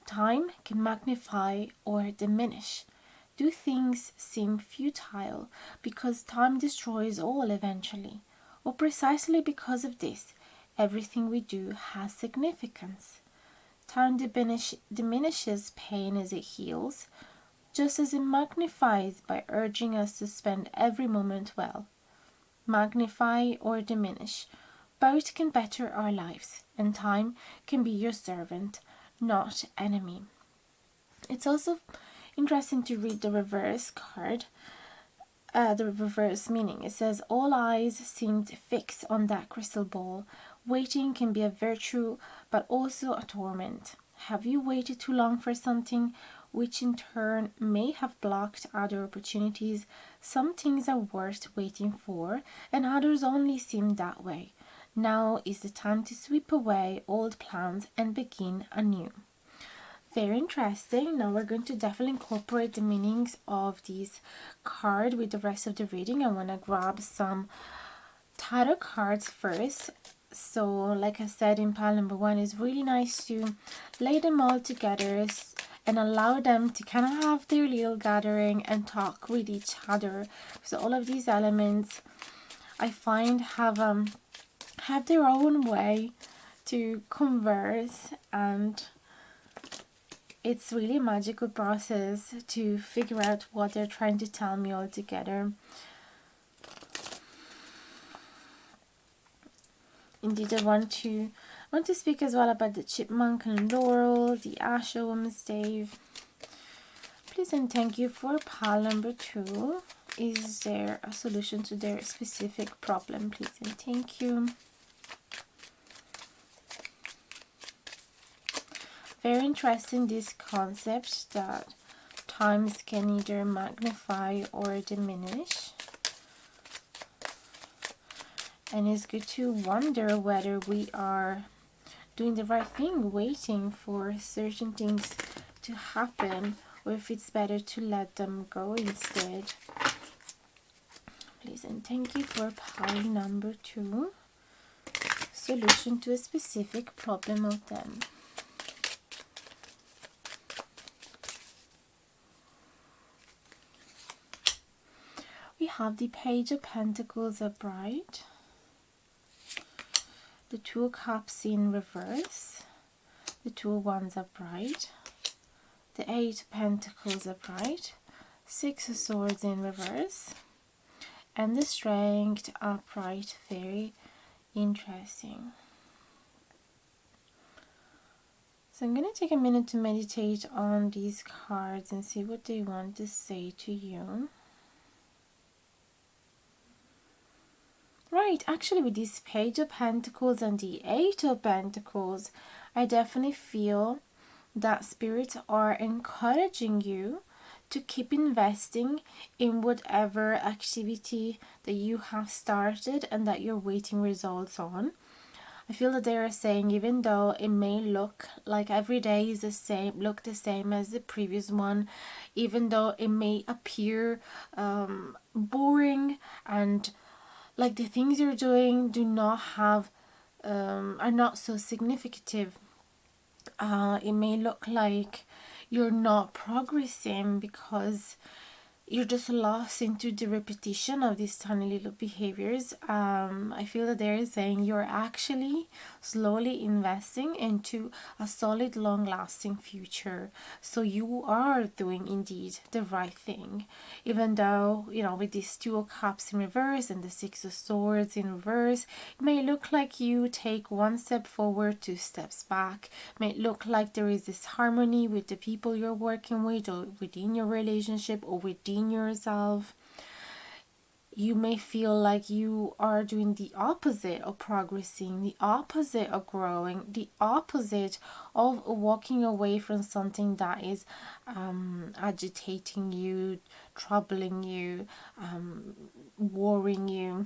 time can magnify or diminish. Do things seem futile because time destroys all eventually? Or precisely because of this, everything we do has significance? Time diminishes pain as it heals, just as it magnifies by urging us to spend every moment well. Magnify or diminish, both can better our lives, and time can be your servant, not enemy. It's also interesting to read the reverse card, the reverse meaning. It says, all eyes seemed fixed on that crystal ball. Waiting can be a virtue, but also a torment. Have you waited too long for something, which in turn may have blocked other opportunities? Some things are worth waiting for, and others only seem that way. Now is the time to sweep away old plans and begin anew. Very interesting. Now we're going to definitely incorporate the meanings of this card with the rest of the reading. I want to grab some tarot cards first. So like I said in pile number 1, it's really nice to lay them all together and allow them to kind of have their little gathering and talk with each other. So all of these elements I find have their own way to converse, and it's really a magical process to figure out what they're trying to tell me all together. Indeed, I want to speak as well about the chipmunk and laurel, the Asha woman's stave. Please and thank you for pile number 2. Is there a solution to their specific problem? Please and thank you. Very interesting, this concept that times can either magnify or diminish. And it's good to wonder whether we are doing the right thing, waiting for certain things to happen, or if it's better to let them go instead. Please and thank you for pile number 2. Solution to a specific problem of them. We have the Page of Pentacles upright, the 2 of Cups in reverse, the 2 of Wands upright, the 8 of Pentacles upright, 6 of Swords in reverse, and the Strength upright. Very interesting. So I'm going to take a minute to meditate on these cards and see what they want to say to you. Right, actually with this Page of Pentacles and the 8 of Pentacles, I definitely feel that spirits are encouraging you to keep investing in whatever activity that you have started and that you're waiting results on. I feel that they are saying, even though it may look like every day is the same, look the same as the previous one, even though it may appear boring, and like the things you're doing do not have are not so significant. It may look like you're not progressing because you're just lost into the repetition of these tiny little behaviors. I feel that they're saying you're actually slowly investing into a solid, long lasting future. So you are doing indeed the right thing. Even though, you know, with these Two of Cups in reverse and the Six of Swords in reverse, it may look like you take one step forward, two steps back. It may look like there is this harmony with the people you're working with, or within your relationship, or within yourself. You may feel like you are doing the opposite of progressing, the opposite of growing, the opposite of walking away from something that is agitating you, troubling you, worrying you,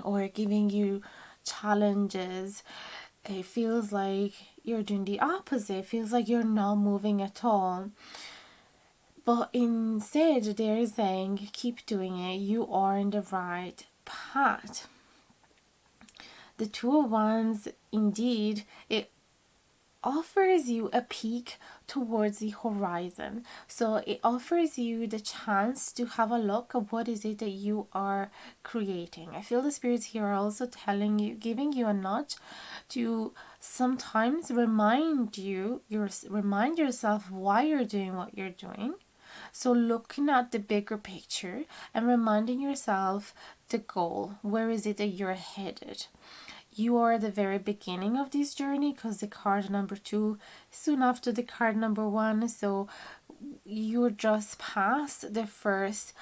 or giving you challenges. It feels like you're doing the opposite. It feels like you're not moving at all. But instead, they're saying, keep doing it. You are in the right path. The Two of Wands, indeed, it offers you a peek towards the horizon. So it offers you the chance to have a look at what is it that you are creating. I feel the spirits here are also telling you, giving you a nudge to sometimes remind yourself why you're doing what you're doing. So looking at the bigger picture and reminding yourself the goal. Where is it that you're headed? You are at the very beginning of this journey, because the card number 2 soon after the card number 1. So you're just past the first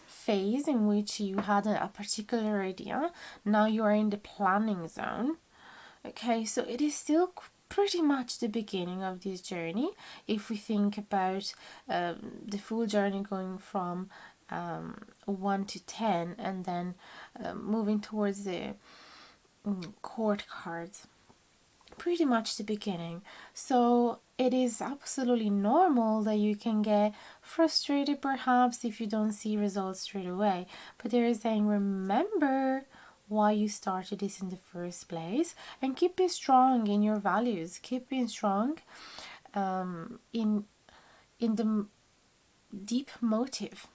phase in which you had a particular idea. Now you are in the planning zone. Okay, so it is still pretty much the beginning of this journey. If we think about the full journey going from 1 to 10, and then moving towards the court cards, pretty much the beginning. So it is absolutely normal that you can get frustrated perhaps if you don't see results straight away. But they're saying, remember why you started this in the first place, and keep being strong in your values. Keep being strong in the deep motive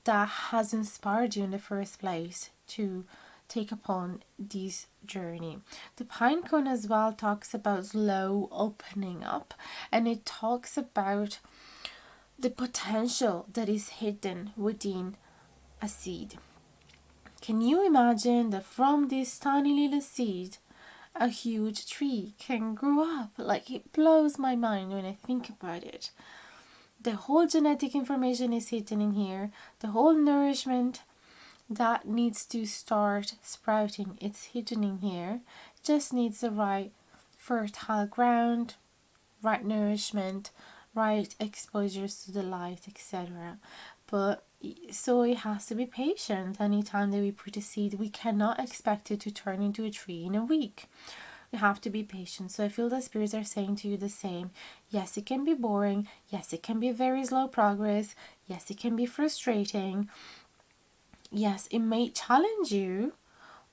that has inspired you in the first place to take upon this journey. The pine cone as well talks about slow opening up, and it talks about the potential that is hidden within a seed. Can you imagine that from this tiny little seed a huge tree can grow up? Like, it blows my mind when I think about it. The whole genetic information is hidden in here. The whole nourishment that needs to start sprouting, it's hidden in here. Just needs the right fertile ground, right nourishment, right exposures to the light, etc. But so it has to be patient. Anytime that we put a seed, we cannot expect it to turn into a tree in a week. You have to be patient. So I feel the spirits are saying to you the same. Yes, it can be boring. Yes, it can be very slow progress. Yes, it can be frustrating. Yes, it may challenge you,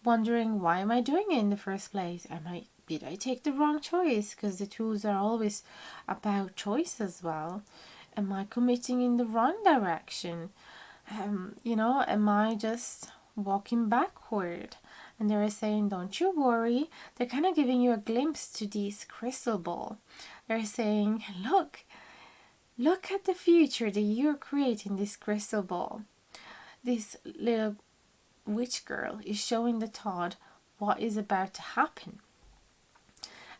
wondering, why am I doing it in the first place? Did I take the wrong choice? Because the tools are always about choice as well. Am I committing in the wrong direction? Am I just walking backward? And they're saying, don't you worry. They're kind of giving you a glimpse to this crystal ball. They're saying, look at the future that you're creating, this crystal ball. This little witch girl is showing the Todd what is about to happen.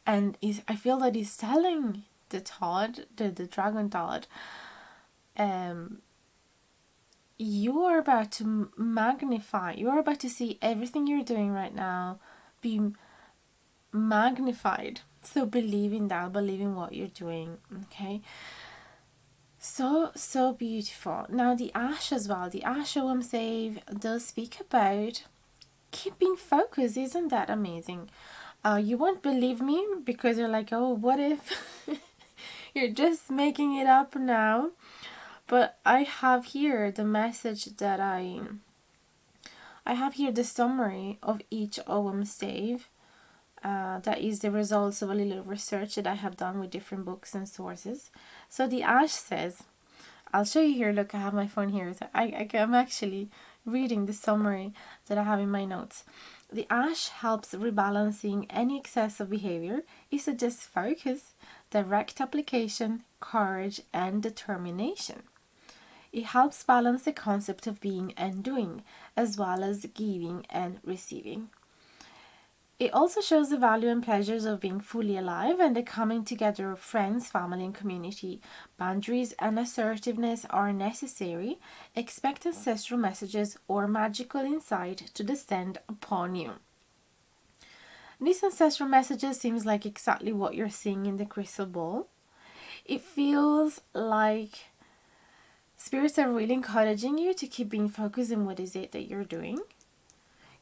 And I feel that he's telling the Todd, the dragon Todd, you are about to magnify. You are about to see everything you're doing right now be magnified. So believe in that. Believe in what you're doing. Okay. So beautiful. Now the ash as well. The ash Om Save does speak about keep being focused. Isn't that amazing? You won't believe me because you're like, oh, what if you're just making it up now? But I have here the message that I have here the summary of each OM save. That is the results of a little research that I have done with different books and sources. So the ash says, I'll show you here. Look, I have my phone here. So I'm actually reading the summary that I have in my notes. The ash helps rebalancing any excessive behavior. It suggests focus, direct application, courage, and determination. It helps balance the concept of being and doing, as well as giving and receiving. It also shows the value and pleasures of being fully alive and the coming together of friends, family, and community. Boundaries and assertiveness are necessary. Expect ancestral messages or magical insight to descend upon you. These ancestral messages seems like exactly what you're seeing in the crystal ball. It feels like spirits are really encouraging you to keep being focused on what is it that you're doing.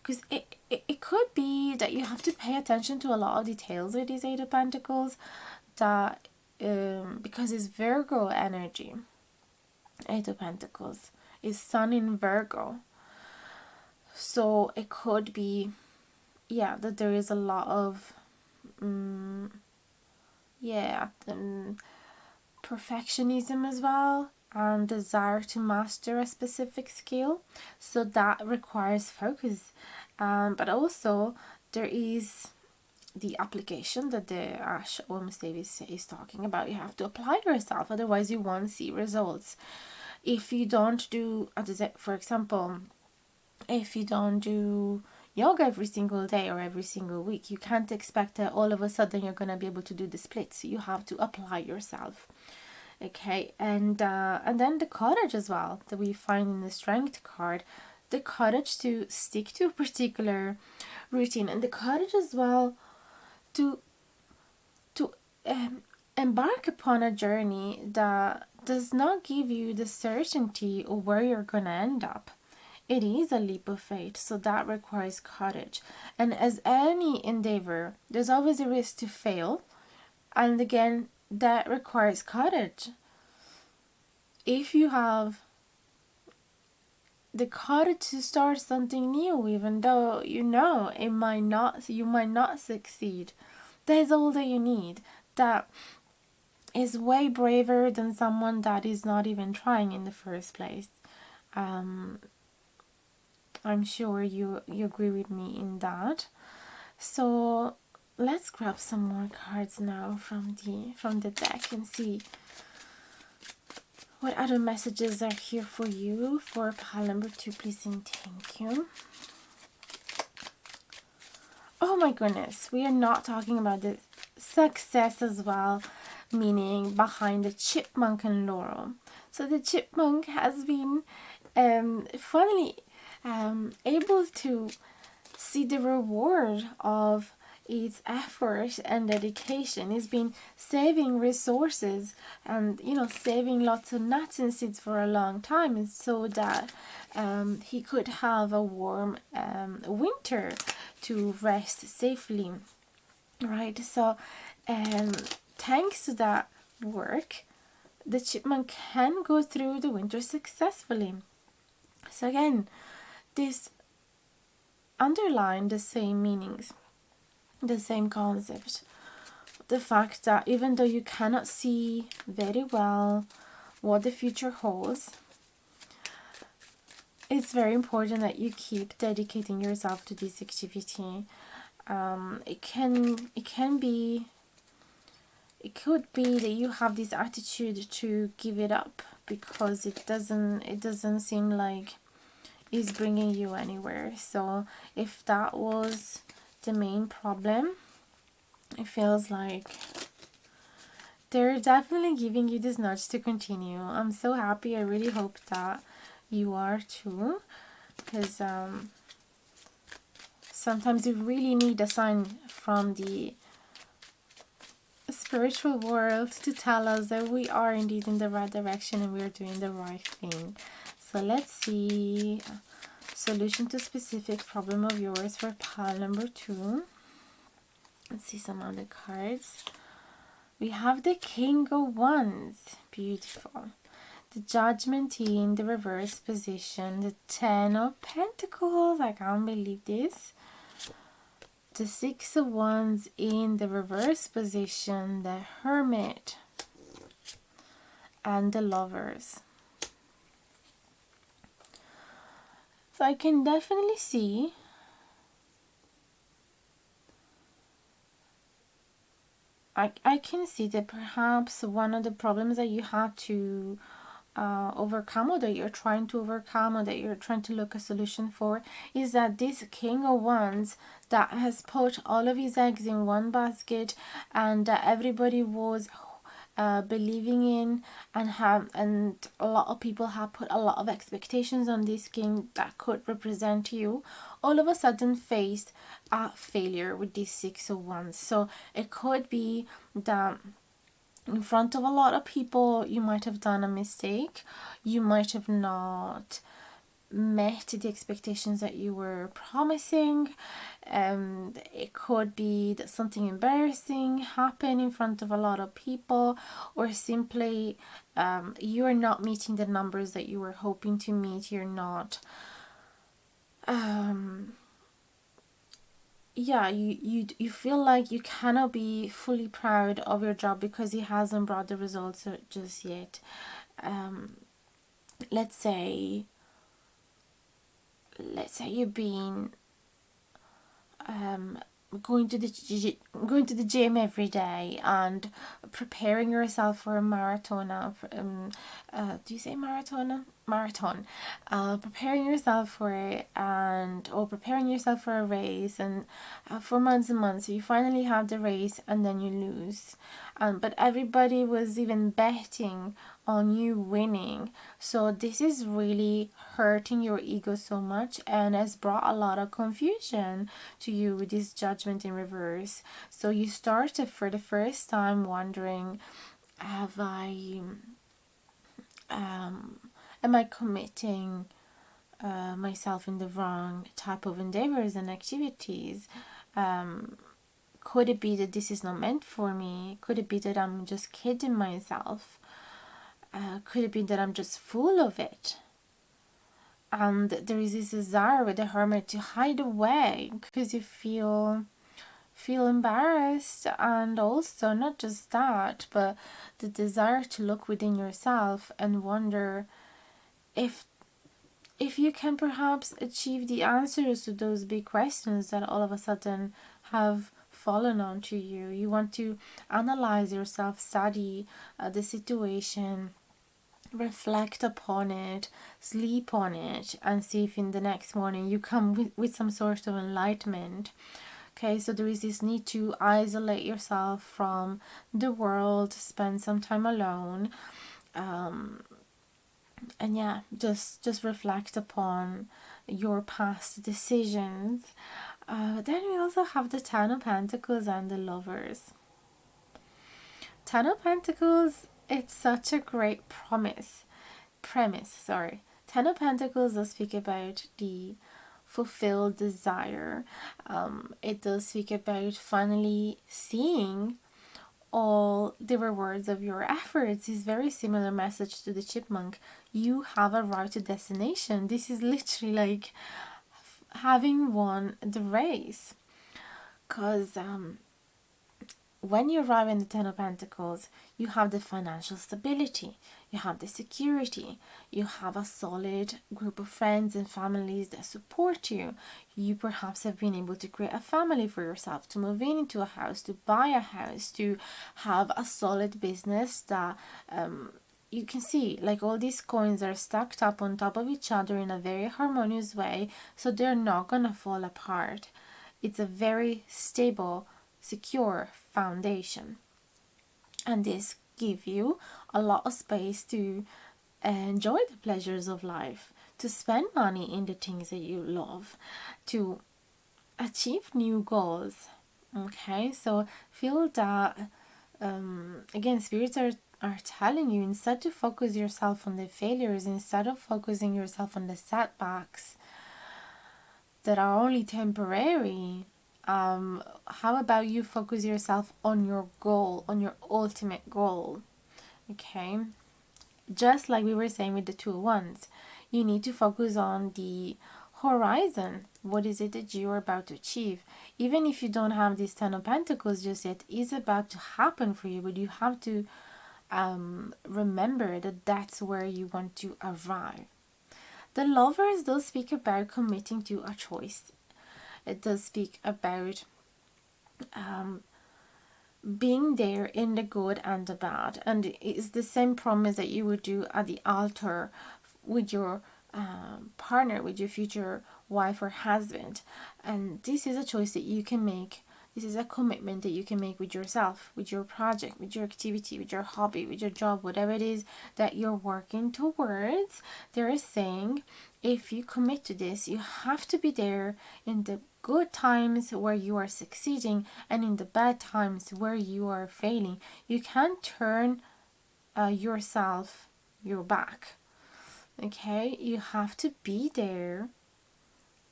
Because it could be that you have to pay attention to a lot of details with these Eight of Pentacles, that because it's Virgo energy. Eight of Pentacles is Sun in Virgo, so it could be, yeah, that there is a lot of perfectionism as well, and desire to master a specific skill, so that requires focus. But also there is the application that the Ash Olmos Davis is talking about. You have to apply yourself, otherwise you won't see results. If you don't do, for example, if you don't do yoga every single day or every single week, you can't expect that all of a sudden you're going to be able to do the splits. You have to apply yourself. Okay, and then the courage as well that we find in the Strength card, the courage to stick to a particular routine, and the courage as well to embark upon a journey that does not give you the certainty of where you're gonna end up. It is a leap of faith, so that requires courage. And as any endeavor, there's always a risk to fail, and again, that requires courage. If you have the courage to start something new, even though you know you might not succeed, that is all that you need. That is way braver than someone that is not even trying in the first place. I'm sure you agree with me in that. So let's grab some more cards now from the deck and see what other messages are here for you for pile number 2, please and thank you. Oh my goodness, we are not talking about the success as well, meaning behind the chipmunk and laurel. So the chipmunk has been finally able to see the reward of its effort and dedication. It's been saving resources and saving lots of nuts and seeds for a long time, so that he could have a warm winter to rest safely, right? So thanks to that work, the chipmunk can go through the winter successfully. So again, this underline the same meanings, the same concept. The fact that even though you cannot see very well what the future holds, it's very important that you keep dedicating yourself to this activity. It could be that you have this attitude to give it up because it doesn't seem like it's bringing you anywhere. So if that was the main problem, it feels like they're definitely giving you this nudge to continue. I'm so happy. I really hope that you are too, because sometimes you really need a sign from the spiritual world to tell us that we are indeed in the right direction and we're doing the right thing. So let's see Solution to specific problem of yours for pile number 2. Let's see some other cards. We have the King of Wands. Beautiful. The Judgment in the reverse position. The Ten of Pentacles. I can't believe this. The Six of Wands in the reverse position. The Hermit. And the Lovers. So I can definitely see I can see that perhaps one of the problems that you have to overcome, or that you're trying to overcome, or that you're trying to look a solution for, is that this King of Wands that has put all of his eggs in one basket, and everybody was believing in, and a lot of people have put a lot of expectations on this king that could represent you, all of a sudden faced a failure with this Six of Wands. So it could be that in front of a lot of people you might have done a mistake, you might have not met the expectations that you were promising. It could be that something embarrassing happened in front of a lot of people, or simply you're not meeting the numbers that you were hoping to meet. You're not you feel like you cannot be fully proud of your job because it hasn't brought the results just yet. Let's say you've been going to the gym every day and preparing yourself for a marathon. Do you say marathon? Preparing yourself for it, or preparing yourself for a race, and for months and months. You finally have the race and then you lose. But everybody was even betting on you winning. So this is really hurting your ego so much, and has brought a lot of confusion to you with this Judgment in reverse. So you started for the first time wondering, have I am I committing myself in the wrong type of endeavors and activities? Could it be that this is not meant for me? Could it be that I'm just kidding myself? Could it be that I'm just full of it? And there is this desire with the Hermit to hide away because you feel embarrassed, and also not just that, but the desire to look within yourself and wonder if you can perhaps achieve the answers to those big questions that all of a sudden have fallen onto you. You want to analyze yourself, study the situation, reflect upon it, sleep on it, and see if in the next morning you come with some sort of enlightenment. Okay, so there is this need to isolate yourself from the world, spend some time alone, and yeah, just reflect upon your past decisions. Then we also have the Ten of Pentacles and the Lovers. Ten of Pentacles, it's such a great premise. Ten of Pentacles does speak about the fulfilled desire. It does speak about finally seeing all the rewards of your efforts. Is very similar message to the chipmunk. You have arrived to destination. This is literally like having won the race, because when you arrive in the Ten of Pentacles, you have the financial stability, you have the security, you have a solid group of friends and families that support you. You perhaps have been able to create a family for yourself, to move into a house, to buy a house, to have a solid business that you can see, like, all these coins are stacked up on top of each other in a very harmonious way, so they're not gonna fall apart. It's a very stable, secure foundation, and this give you a lot of space to enjoy the pleasures of life, to spend money in the things that you love, to achieve new goals. Okay, so feel that again, spirits are telling you, instead to focus yourself on the failures, instead of focusing yourself on the setbacks, that are only temporary. How about you focus yourself on your goal, on your ultimate goal? Okay, just like we were saying with the 2 of Wands, you need to focus on the horizon. What is it that you are about to achieve? Even if you don't have this 10 of Pentacles just yet, it's about to happen for you, but you have to remember that that's where you want to arrive. The Lovers does speak about committing to a choice. It does speak about being there in the good and the bad, and it's the same promise that you would do at the altar with your partner, with your future wife or husband. And this is a choice that you can make. This is a commitment that you can make with yourself, with your project, with your activity, with your hobby, with your job, whatever it is that you're working towards. They're saying if you commit to this, you have to be there in the good times where you are succeeding and in the bad times where you are failing. You can't turn yourself your back. Okay, you have to be there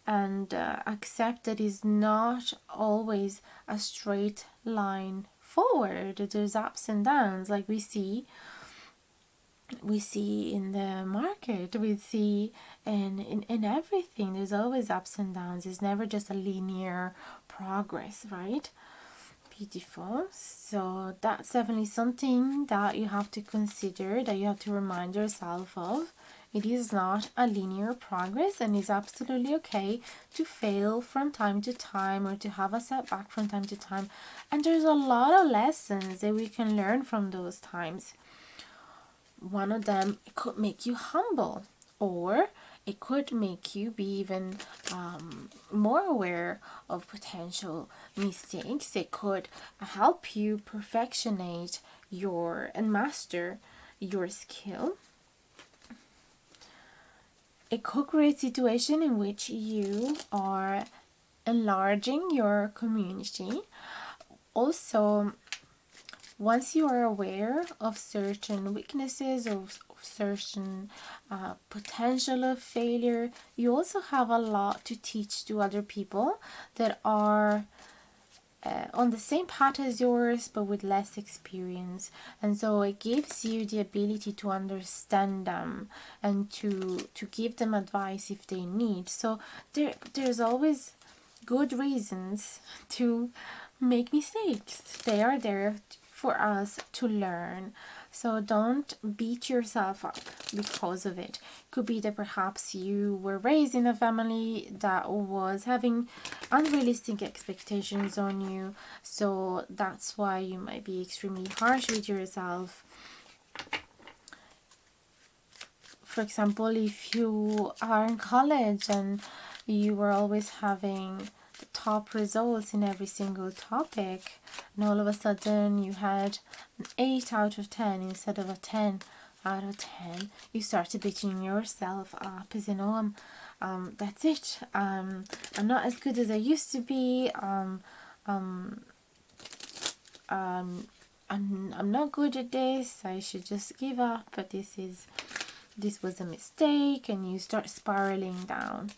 and accept that it's not always a straight line forward. There's ups and downs, like we see in the market, we see in everything. There's always ups and downs. It's never just a linear progress, right? Beautiful. So that's definitely something that you have to consider, that you have to remind yourself of. It is not a linear progress, and it's absolutely okay to fail from time to time or to have a setback from time to time. And there's a lot of lessons that we can learn from those times. One of them, it could make you humble, or it could make you be even more aware of potential mistakes. It could help you perfectionate and master your skill. It could create a situation in which you are enlarging your community. Also, once you are aware of certain weaknesses or certain potential of failure, you also have a lot to teach to other people that are on the same path as yours but with less experience. And so it gives you the ability to understand them and to give them advice if they need. So there's always good reasons to make mistakes. They are there for us to learn. So don't beat yourself up because of it. Could be that perhaps you were raised in a family that was having unrealistic expectations on you. So that's why you might be extremely harsh with yourself. For example, if you are in college and you were always having the top results in every single topic, and all of a sudden you had an 8 out of 10 instead of a 10 out of 10, you started beating yourself up as, you know, that's it, I'm not as good as I used to be, I'm not good at this, I should just give up, but this was a mistake, and you start spiraling down.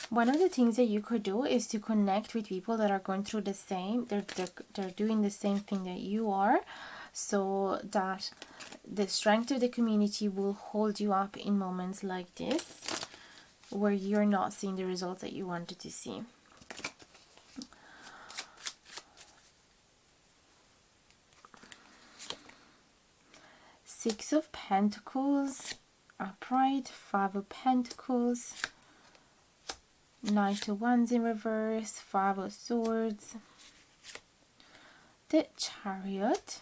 One of the things that you could do is to connect with people that are going through the same, they're doing the same thing that you are, so that the strength of the community will hold you up in moments like this, where you're not seeing the results that you wanted to see. Six of Pentacles, upright, 5 of Pentacles, Knight of Wands in reverse, 5 of Swords, the Chariot,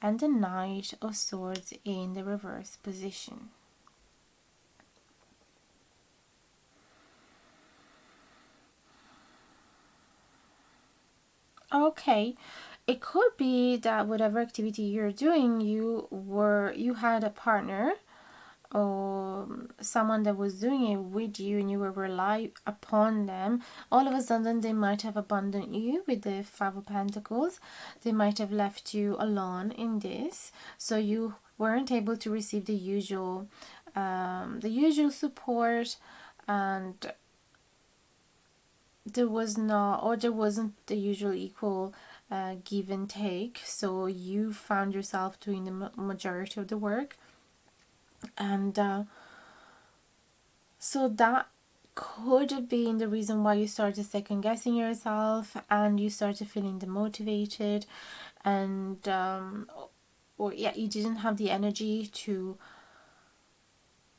and the Knight of Swords in the reverse position. Okay, it could be that whatever activity you're doing, you had a partner or someone that was doing it with you and you were rely upon them, all of a sudden they might have abandoned you with the Five of Pentacles. They might have left you alone in this, so you weren't able to receive the usual support, and there wasn't the usual equal give and take, so you found yourself doing the majority of the work. And so that could have been the reason why you started second guessing yourself and you started feeling demotivated, and or yeah, you didn't have the energy to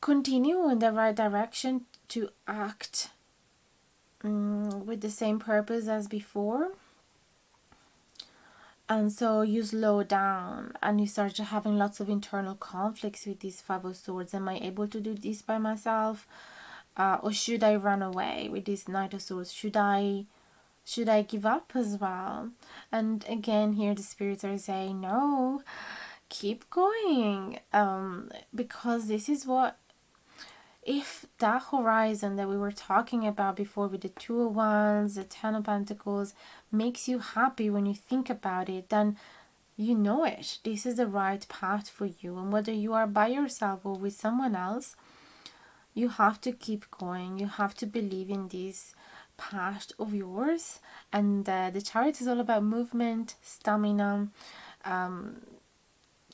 continue in the right direction, to act with the same purpose as before. And so you slow down and you start having lots of internal conflicts with these Five of Swords. Am I able to do this by myself? Or should I run away with this Knight of Swords? Should I give up as well? And again, here the spirits are saying, no, keep going. Because this is what, if that horizon that we were talking about before with the Two of Wands, the Ten of Pentacles, makes you happy when you think about it, then you know it. This is the right path for you. And whether you are by yourself or with someone else, you have to keep going. You have to believe in this path of yours. And the Chariot is all about movement, stamina,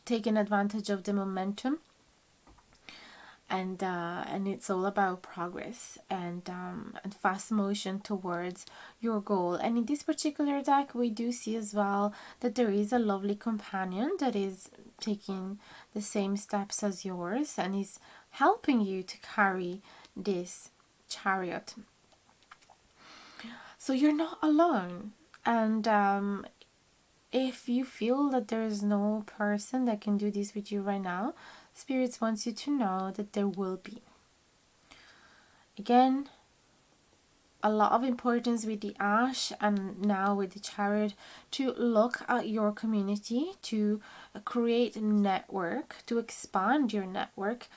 taking advantage of the momentum. And it's all about progress and fast motion towards your goal. And in this particular deck, we do see as well that there is a lovely companion that is taking the same steps as yours and is helping you to carry this chariot. So you're not alone. And if you feel that there is no person that can do this with you right now, Spirits wants you to know that there will be. Again, a lot of importance with the Ash and now with the Chariot to look at your community, to create a network, to expand your network,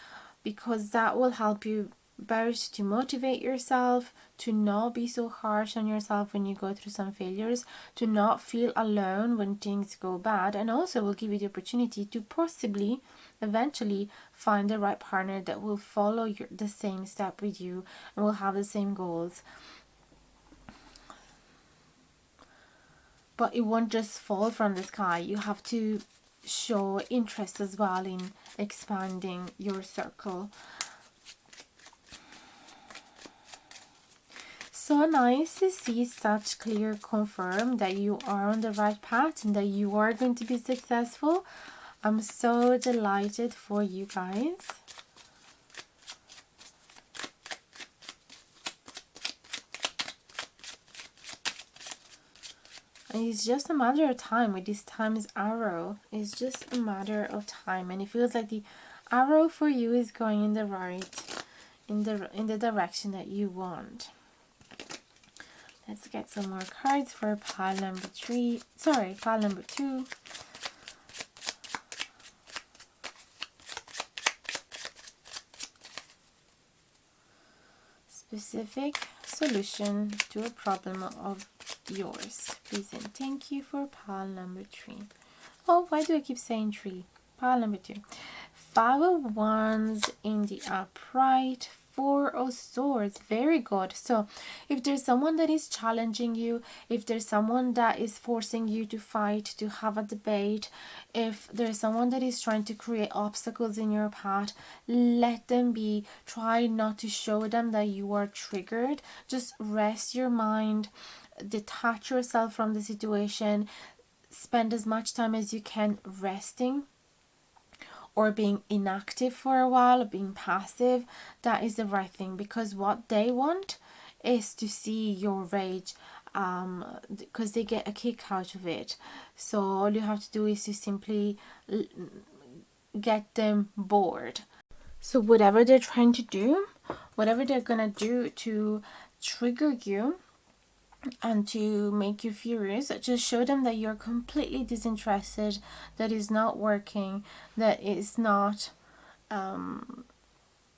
because that will help you both to motivate yourself, to not be so harsh on yourself when you go through some failures, to not feel alone when things go bad, and also will give you the opportunity to possibly eventually find the right partner that will follow the same step with you and will have the same goals. But it won't just fall from the sky. You have to show interest as well in expanding your circle. So nice to see such clear confirm that you are on the right path and that you are going to be successful. I'm so delighted for you guys. And it's just a matter of time with this time's arrow. It's just a matter of time, and it feels like the arrow for you is going in the right, in the direction that you want. Let's get some more cards for pile number 2. Specific solution to a problem of yours, please and thank you for pile number 3. Oh, why do I keep saying 3? Pile number 2. 5 of Wands in the upright, 4 of Swords. Very good. So if there's someone that is challenging you, if there's someone that is forcing you to fight, to have a debate, if there's someone that is trying to create obstacles in your path, let them be. Try not to show them that you are triggered. Just rest your mind, detach yourself from the situation, spend as much time as you can resting or being inactive for a while, or being passive. That is the right thing, because what they want is to see your rage, because they get a kick out of it. So all you have to do is to simply get them bored. So whatever they're trying to do, whatever they're gonna do to trigger you and to make you furious, just show them that you're completely disinterested, that is not working, that is not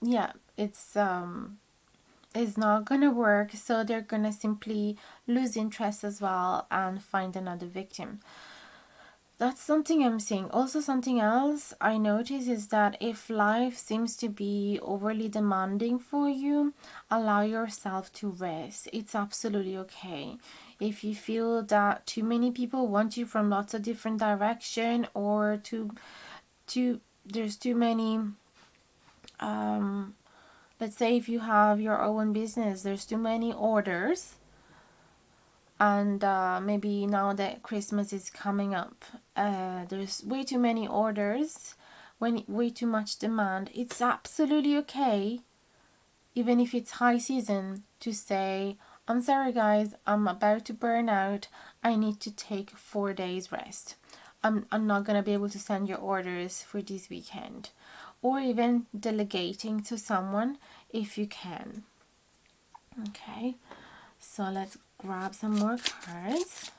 yeah, it's not gonna work, so they're gonna simply lose interest as well and find another victim. That's something I'm seeing. Also, something else I notice is that if life seems to be overly demanding for you, allow yourself to rest. It's absolutely okay. If you feel that too many people want you from lots of different direction, or there's too many, let's say if you have your own business, there's too many orders, and maybe now that Christmas is coming up, there's way too many orders, way too much demand. It's absolutely okay, even if it's high season, to say, I'm sorry guys, I'm about to burn out, I need to take 4 days rest. I'm not gonna be able to send your orders for this weekend. Or even delegating to someone if you can. Okay, so let's grab some more cards.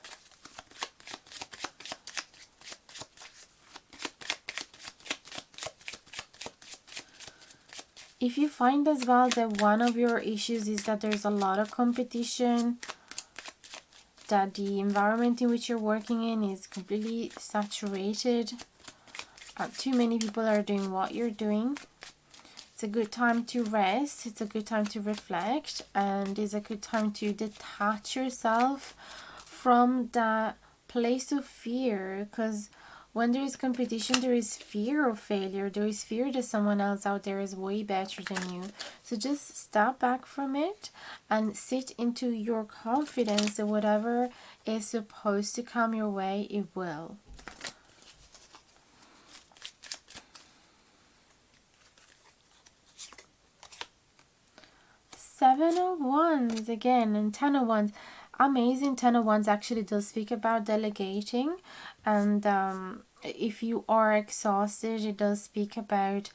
If you find as well that one of your issues is that there's a lot of competition, that the environment in which you're working in is completely saturated, too many people are doing what you're doing, it's a good time to rest, it's a good time to reflect, and it's a good time to detach yourself from that place of fear, because when there is competition, there is fear of failure, there is fear that someone else out there is way better than you. So just step back from it and sit into your confidence that whatever is supposed to come your way, it will. Seven of Wands again, and Ten of Wands. Amazing. Ten of Wands actually does speak about delegating, and if you are exhausted, it does speak about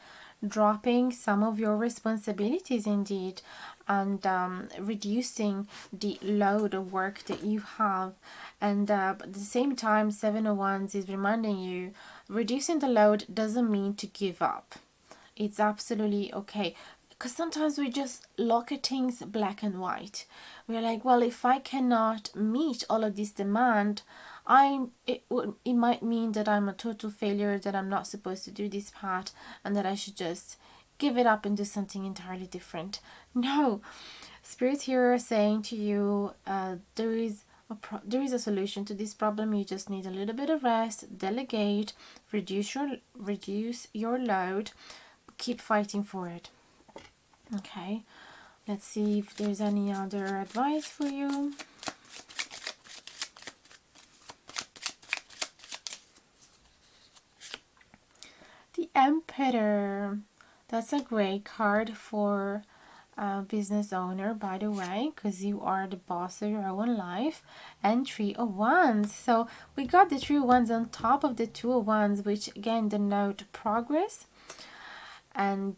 dropping some of your responsibilities indeed, and reducing the load of work that you have. And but at the same time, Seven of Wands is reminding you, reducing the load doesn't mean to give up. It's absolutely okay, because sometimes we just look at things black and white. We're like, well, if I cannot meet all of this demand, it might mean that I'm a total failure, that I'm not supposed to do this part, and that I should just give it up and do something entirely different. No, spirits here are saying to you, there is a solution to this problem. You just need a little bit of rest, delegate, reduce your load, keep fighting for it. Okay, let's see if there's any other advice for you. The Emperor. That's a great card for a business owner, by the way, because you are the boss of your own life. And Three of Wands. So we got the Three of Wands on top of the Two of Wands, which again denote progress. And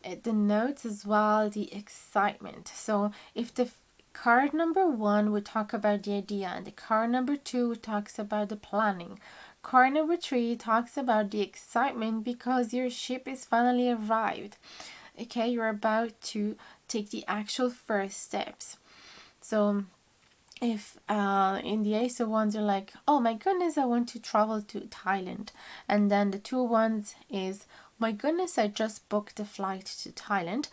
it denotes as well the excitement. So if the card number 1 would talk about the idea, and the card number 2 talks about the planning, card number 3 talks about the excitement because your ship is finally arrived. Okay, you're about to take the actual first steps. So if in the Ace of Wands you're like, oh my goodness, I want to travel to Thailand, and then the Two of Wands is, my goodness, I just booked a flight to Thailand.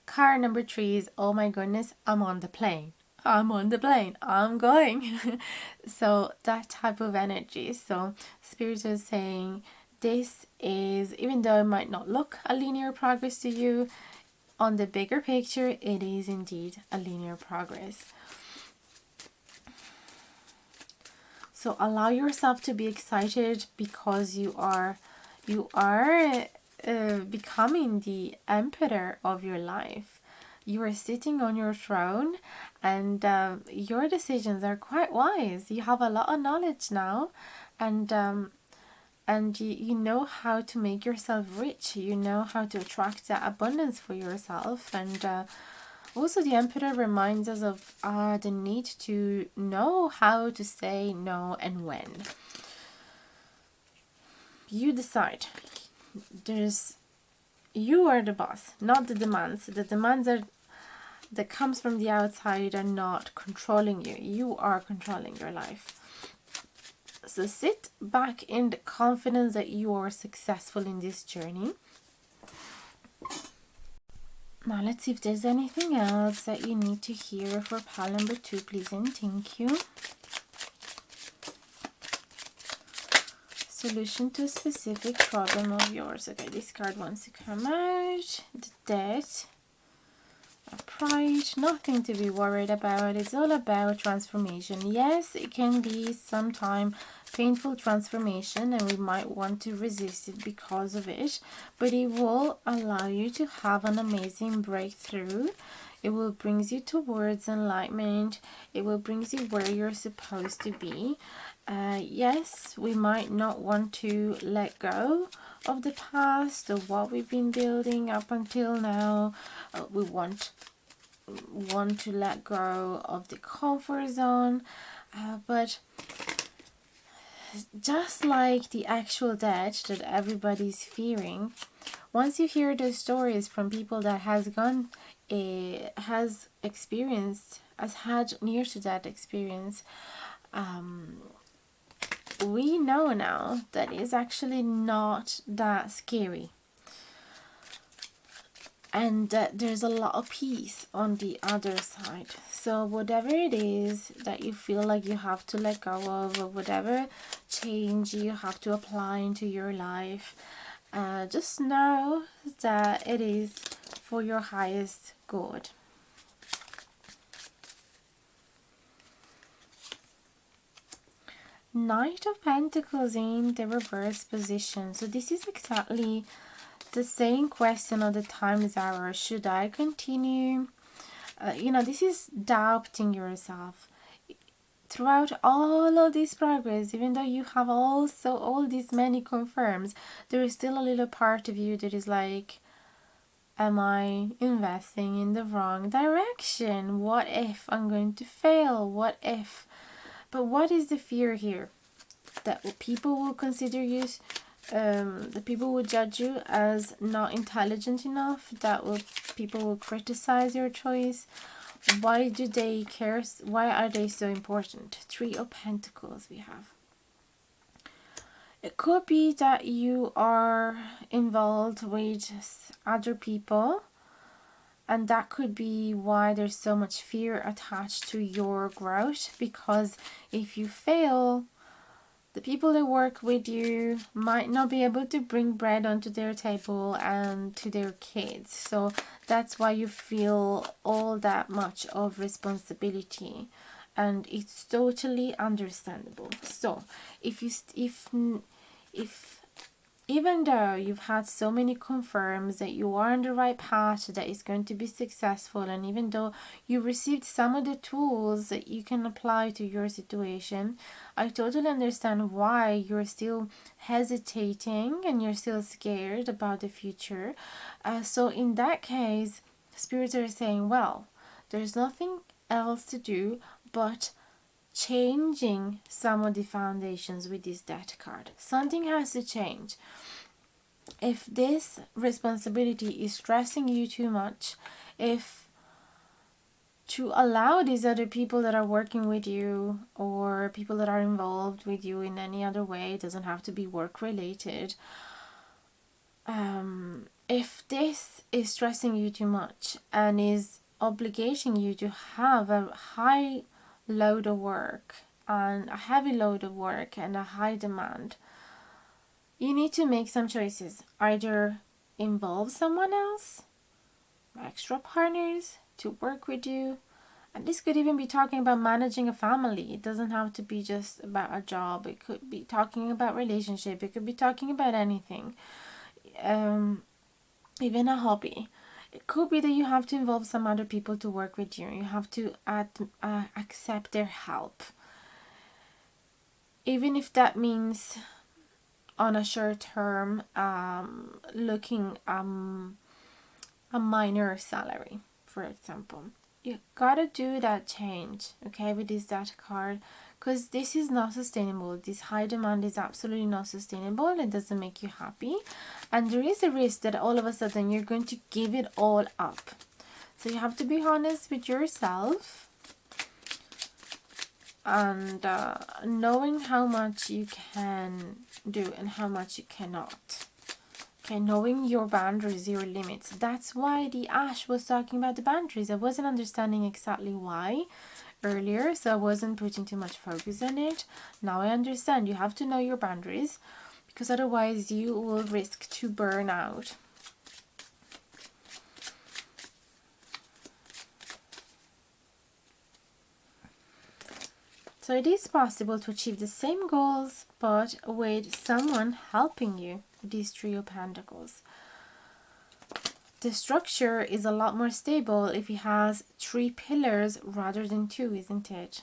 Card number 3 is, oh my goodness, I'm on the plane, I'm going. So that type of energy. So Spirit is saying, this is, even though it might not look a linear progress to you, on the bigger picture it is indeed a linear progress. So allow yourself to be excited, because you are becoming the emperor of your life. You are sitting on your throne, and your decisions are quite wise. You have a lot of knowledge now, and you know how to make yourself rich. You know how to attract that abundance for yourself. And also, the Emperor reminds us of the need to know how to say no and when. You decide. There's You are the boss, not the demands. The demands are that comes from the outside are not controlling you. You are controlling your life. So sit back in the confidence that you are successful in this journey. Now let's see if there's anything else that you need to hear for pile number 2, please and thank you. Solution to a specific problem of yours. Okay, this card wants to come out. The death. Pride, nothing to be worried about. It's all about transformation. Yes, it can be sometimes painful transformation and we might want to resist it because of it, but it will allow you to have an amazing breakthrough. It will bring you towards enlightenment. It will bring you where you're supposed to be. Yes, we might not want to let go of the past, of what we've been building up until now. We want to let go of the comfort zone, but just like the actual death that everybody's fearing, once you hear those stories from people that has had near to that experience, we know now that it's actually not that scary. And that there's a lot of peace on the other side. So whatever it is that you feel like you have to let go of, or whatever change you have to apply into your life, just know that it is for your highest good. Knight of Pentacles in the reverse position. So this is exactly the same question of the time's hour. Should I continue? This is doubting yourself. Throughout all of this progress, even though you have also all these many confirms, there is still a little part of you that is like, am I investing in the wrong direction? What if I'm going to fail? What if? But what is the fear here? That people will consider you, the people will judge you as not intelligent enough, people will criticize your choice. Why do they care? Why are they so important? 3 of Pentacles we have. It could be that you are involved with other people, and that could be why there's so much fear attached to your growth, because if you fail, the people that work with you might not be able to bring bread onto their table and to their kids. So that's why you feel all that much of responsibility, and it's totally understandable. So if even though you've had so many confirms that you are on the right path, that is going to be successful, and even though you received some of the tools that you can apply to your situation, I totally understand why you're still hesitating and you're still scared about the future. So in that case, spirits are saying, well, there's nothing else to do but changing some of the foundations with this death card. Something has to change. If this responsibility is stressing you too much, if to allow these other people that are working with you or people that are involved with you in any other way, it doesn't have to be work related, if this is stressing you too much and is obligating you to have a high load of work and a heavy load of work and a high demand, you need to make some choices. Either involve someone else, extra partners to work with you, and this could even be talking about managing a family. It doesn't have to be just about a job. It could be talking about relationship. It could be talking about anything, even a hobby. It could be that you have to involve some other people to work with you. You have to accept their help. Even if that means on a short term looking a minor salary, for example. You gotta do that change, okay, with this death card, because this is not sustainable. This high demand is absolutely not sustainable. It doesn't make you happy, and there is a risk that all of a sudden you're going to give it all up. So you have to be honest with yourself, and knowing how much you can do and how much you cannot. Okay, knowing your boundaries, your limits. That's why the Ash was talking about the boundaries. I wasn't understanding exactly why earlier, so I wasn't putting too much focus on it. Now I understand. You have to know your boundaries, because otherwise you will risk to burn out. So it is possible to achieve the same goals, but with someone helping you. These Three of Pentacles. The structure is a lot more stable if it has 3 pillars rather than 2, isn't it?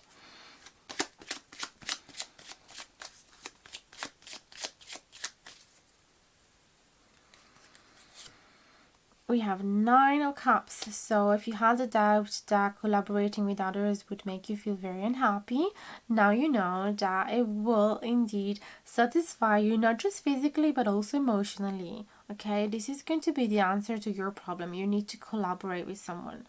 We have 9 of Cups. So if you had a doubt that collaborating with others would make you feel very unhappy, now you know that it will indeed satisfy you, not just physically but also emotionally. Okay, this is going to be the answer to your problem. You need to collaborate with someone.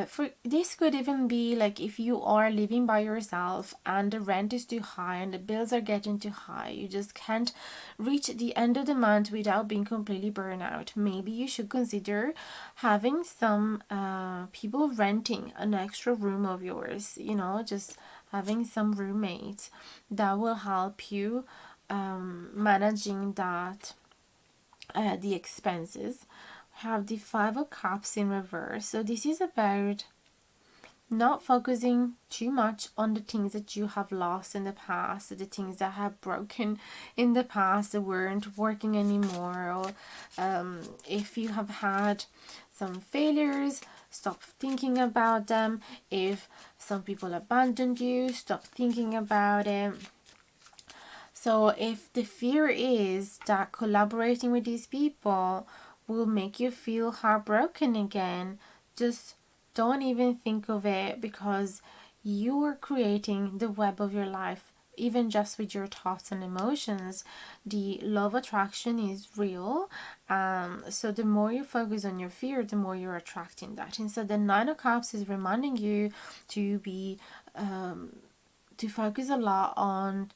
For this could even be like if you are living by yourself and the rent is too high and the bills are getting too high, you just can't reach the end of the month without being completely burned out. Maybe you should consider having some people renting an extra room of yours, you know, just having some roommates that will help you managing that the expenses. Have the 5 of Cups in reverse. So this is about not focusing too much on the things that you have lost in the past, the things that have broken in the past that weren't working anymore, or if you have had some failures, stop thinking about them. If some people abandoned you, stop thinking about it. So if the fear is that collaborating with these people will make you feel heartbroken again, just don't even think of it, because you are creating the web of your life, even just with your thoughts and emotions. The love attraction is real. So the more you focus on your fear, the more you're attracting that. And so the 9 of Cups is reminding you to be to focus a lot on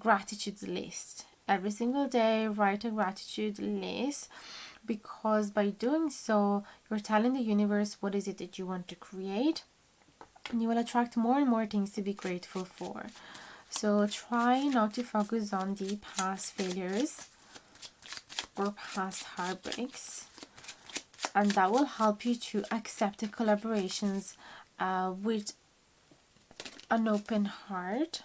gratitude list. Every single day write a gratitude list, because by doing so you're telling the universe what is it that you want to create, and you will attract more and more things to be grateful for. So try not to focus on the past failures or past heartbreaks, and that will help you to accept the collaborations with an open heart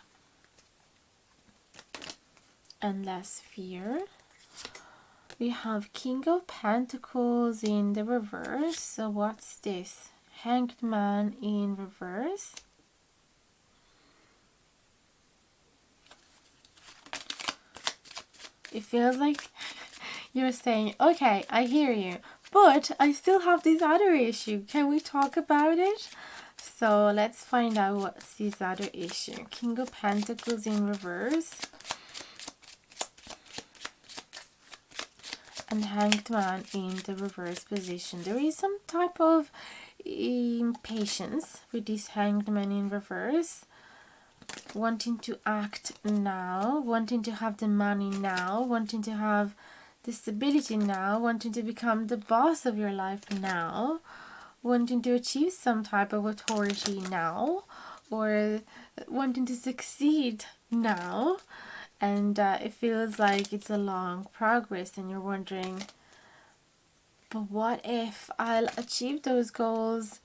and less fear. We have King of Pentacles in the reverse. So what's this? Hanged Man in reverse. It feels like you're saying, okay, I hear you, but I still have this other issue. Can we talk about it? So let's find out what's this other issue. King of Pentacles in reverse. And Hanged Man in the reverse position. There is some type of impatience with this Hanged Man in reverse. Wanting to act now, wanting to have the money now, wanting to have the stability now, wanting to become the boss of your life now, wanting to achieve some type of authority now, or wanting to succeed now. And it feels like it's a long progress, and you're wondering, but what if I'll achieve those goals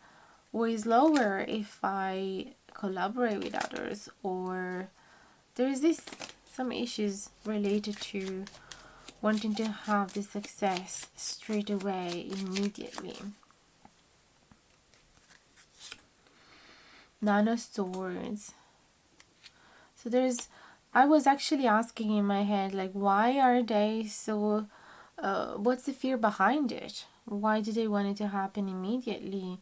way lower if I collaborate with others? Or there's some issues related to wanting to have the success straight away, immediately. Nine of Swords. So I was actually asking in my head, like, why are they so, what's the fear behind it? Why do they want it to happen immediately?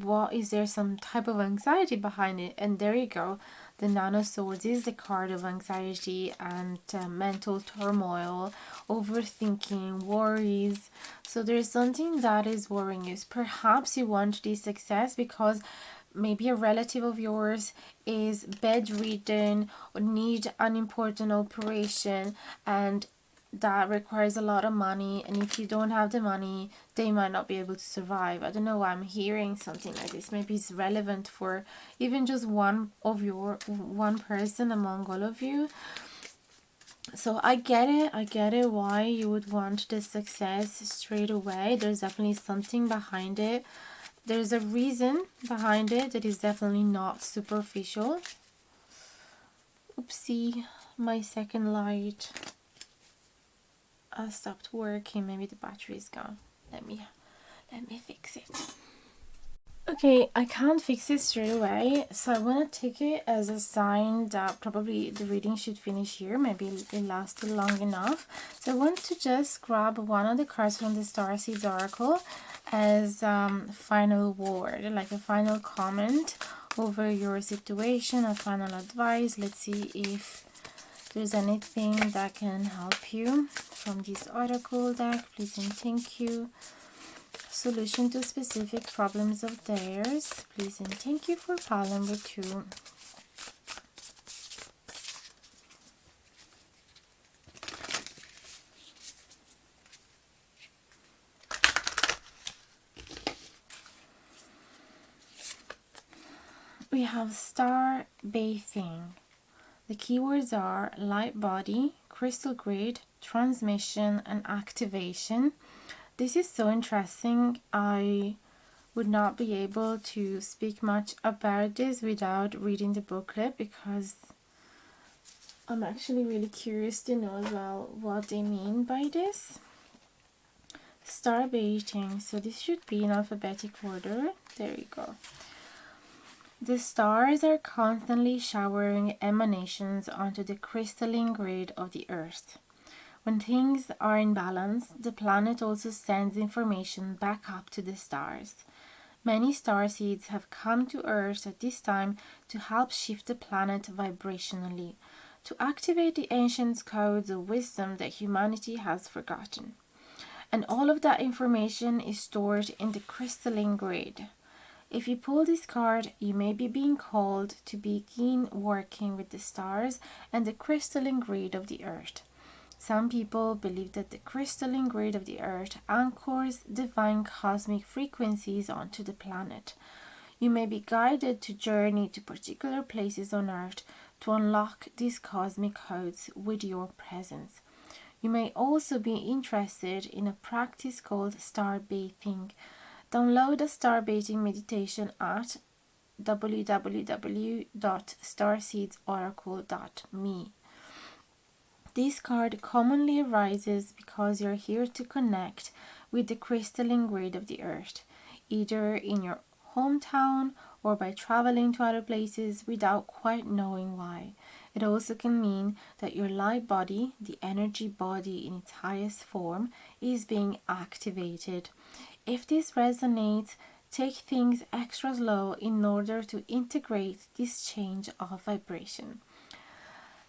what is there some type of anxiety behind it? And there you go. The Nine of Swords is the card of anxiety and mental turmoil, overthinking, worries. So there's something that is worrying you. Perhaps you want this success because maybe a relative of yours is bedridden or need an important operation, and that requires a lot of money, and if you don't have the money they might not be able to survive. I don't know why I'm hearing something like this. Maybe it's relevant for even just one person among all of you. So I get it why you would want this success straight away. There's definitely something behind it. There's a reason behind it that is definitely not superficial. Oopsie, my second light stopped working. Maybe the battery is gone. Let me fix it. Okay, I can't fix it straight away, so I want to take it as a sign that probably the reading should finish here. Maybe it lasted long enough. So I want to just grab one of the cards from the Starseeds Oracle as final word, like a final comment over your situation, a final advice. Let's see if there's anything that can help you from this oracle deck. Please and thank you. Solution to specific problems of theirs. Please and thank you for pile number 2. We have star bathing. The keywords are light body, crystal grid, transmission, and activation. This is so interesting. I would not be able to speak much about this without reading the booklet, because I'm actually really curious to know as well what they mean by this. Star baiting. So this should be in alphabetic order. There you go. The stars are constantly showering emanations onto the crystalline grid of the Earth. When things are in balance, the planet also sends information back up to the stars. Many starseeds have come to Earth at this time to help shift the planet vibrationally, to activate the ancient codes of wisdom that humanity has forgotten. And all of that information is stored in the crystalline grid. If you pull this card, you may be being called to begin working with the stars and the crystalline grid of the Earth. Some people believe that the crystalline grid of the Earth anchors divine cosmic frequencies onto the planet. You may be guided to journey to particular places on Earth to unlock these cosmic codes with your presence. You may also be interested in a practice called star bathing. Download a star bathing meditation at www.starseedsoracle.me. This card commonly arises because you're here to connect with the crystalline grid of the Earth, either in your hometown or by traveling to other places without quite knowing why. It also can mean that your light body, the energy body in its highest form, is being activated. If this resonates, take things extra slow in order to integrate this change of vibration.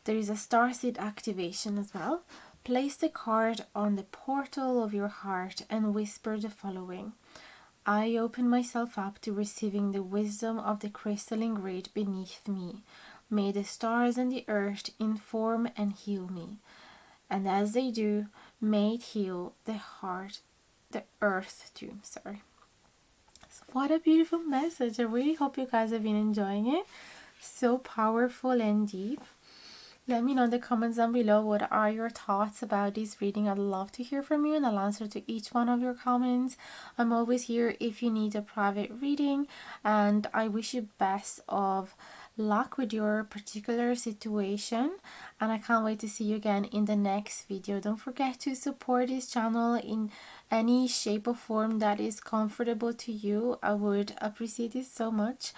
There is a starseed activation as well. Place the card on the portal of your heart and whisper the following. I open myself up to receiving the wisdom of the crystalline grid beneath me. May the stars and the earth inform and heal me. And as they do, may it heal the earth too. So what a beautiful message. I really hope you guys have been enjoying it. So powerful and deep. Let me know in the comments down below what are your thoughts about this reading. I'd love to hear from you, and I'll answer to each one of your comments. I'm always here if you need a private reading, and I wish you best of luck with your particular situation, and I can't wait to see you again in the next video. Don't forget to support this channel in any shape or form that is comfortable to you. I would appreciate it so much.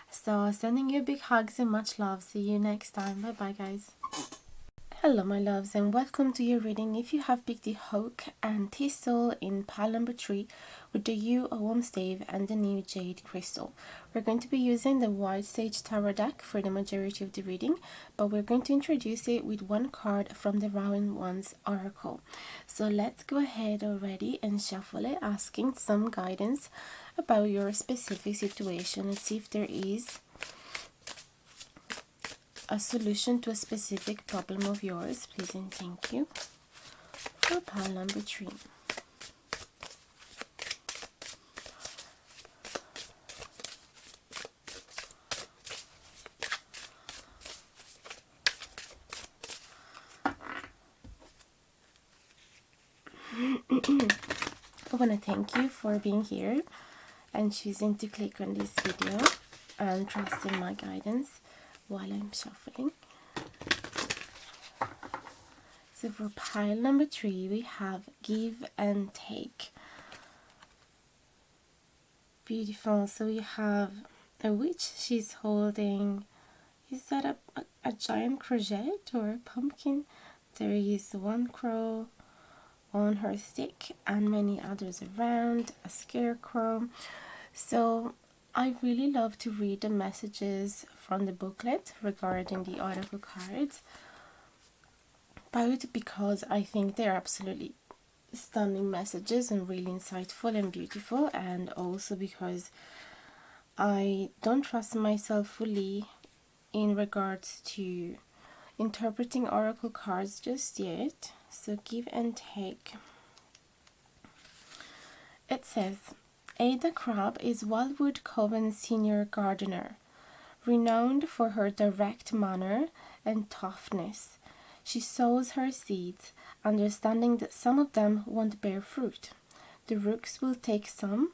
So sending you big hugs and much love. See you next time. Bye bye guys. Hello my loves and welcome to your reading. If you have picked the Hook and Thistle in pile number 3 with the Yew Ogham Stave and the new Jade Crystal. We're going to be using the White Sage Tarot deck for the majority of the reading, but we're going to introduce it with one card from the Rowan One's Oracle. So let's go ahead already and shuffle it, asking some guidance about your specific situation and see if there is a solution to a specific problem of yours, please and thank you. For pile number 3. I want to thank you for being here and choosing to click on this video and trusting my guidance while I'm shuffling. So for pile number 3 we have give and take. Beautiful. So we have a witch. She's holding, is that a giant crochet or a pumpkin? There is one crow on her stick and many others around, a scarecrow. So I really love to read the messages from the booklet regarding the oracle cards, both because I think they're absolutely stunning messages and really insightful and beautiful, and also because I don't trust myself fully in regards to interpreting oracle cards just yet. So give and take. It says, Ada Crabbe is Wildwood Coven's senior gardener, renowned for her direct manner and toughness. She sows her seeds, understanding that some of them won't bear fruit. The rooks will take some,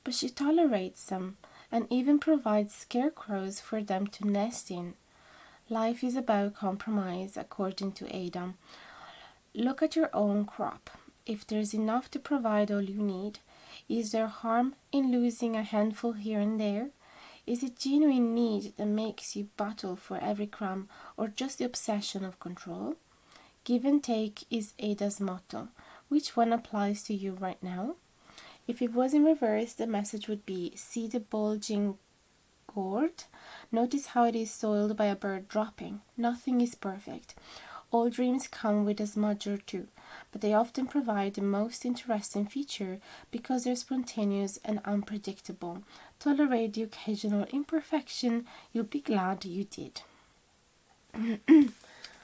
but she tolerates them and even provides scarecrows for them to nest in. Life is about compromise, according to Ada. Look at your own crop. If there's enough to provide all you need, is there harm in losing a handful here and there? Is it genuine need that makes you battle for every crumb, or just the obsession of control? Give and take is Ada's motto. Which one applies to you right now? If it was in reverse, the message would be, see the bulging gourd? Notice how it is soiled by a bird dropping. Nothing is perfect. All dreams come with a smudge or two, but they often provide the most interesting feature because they're spontaneous and unpredictable. Tolerate the occasional imperfection. You'll be glad you did.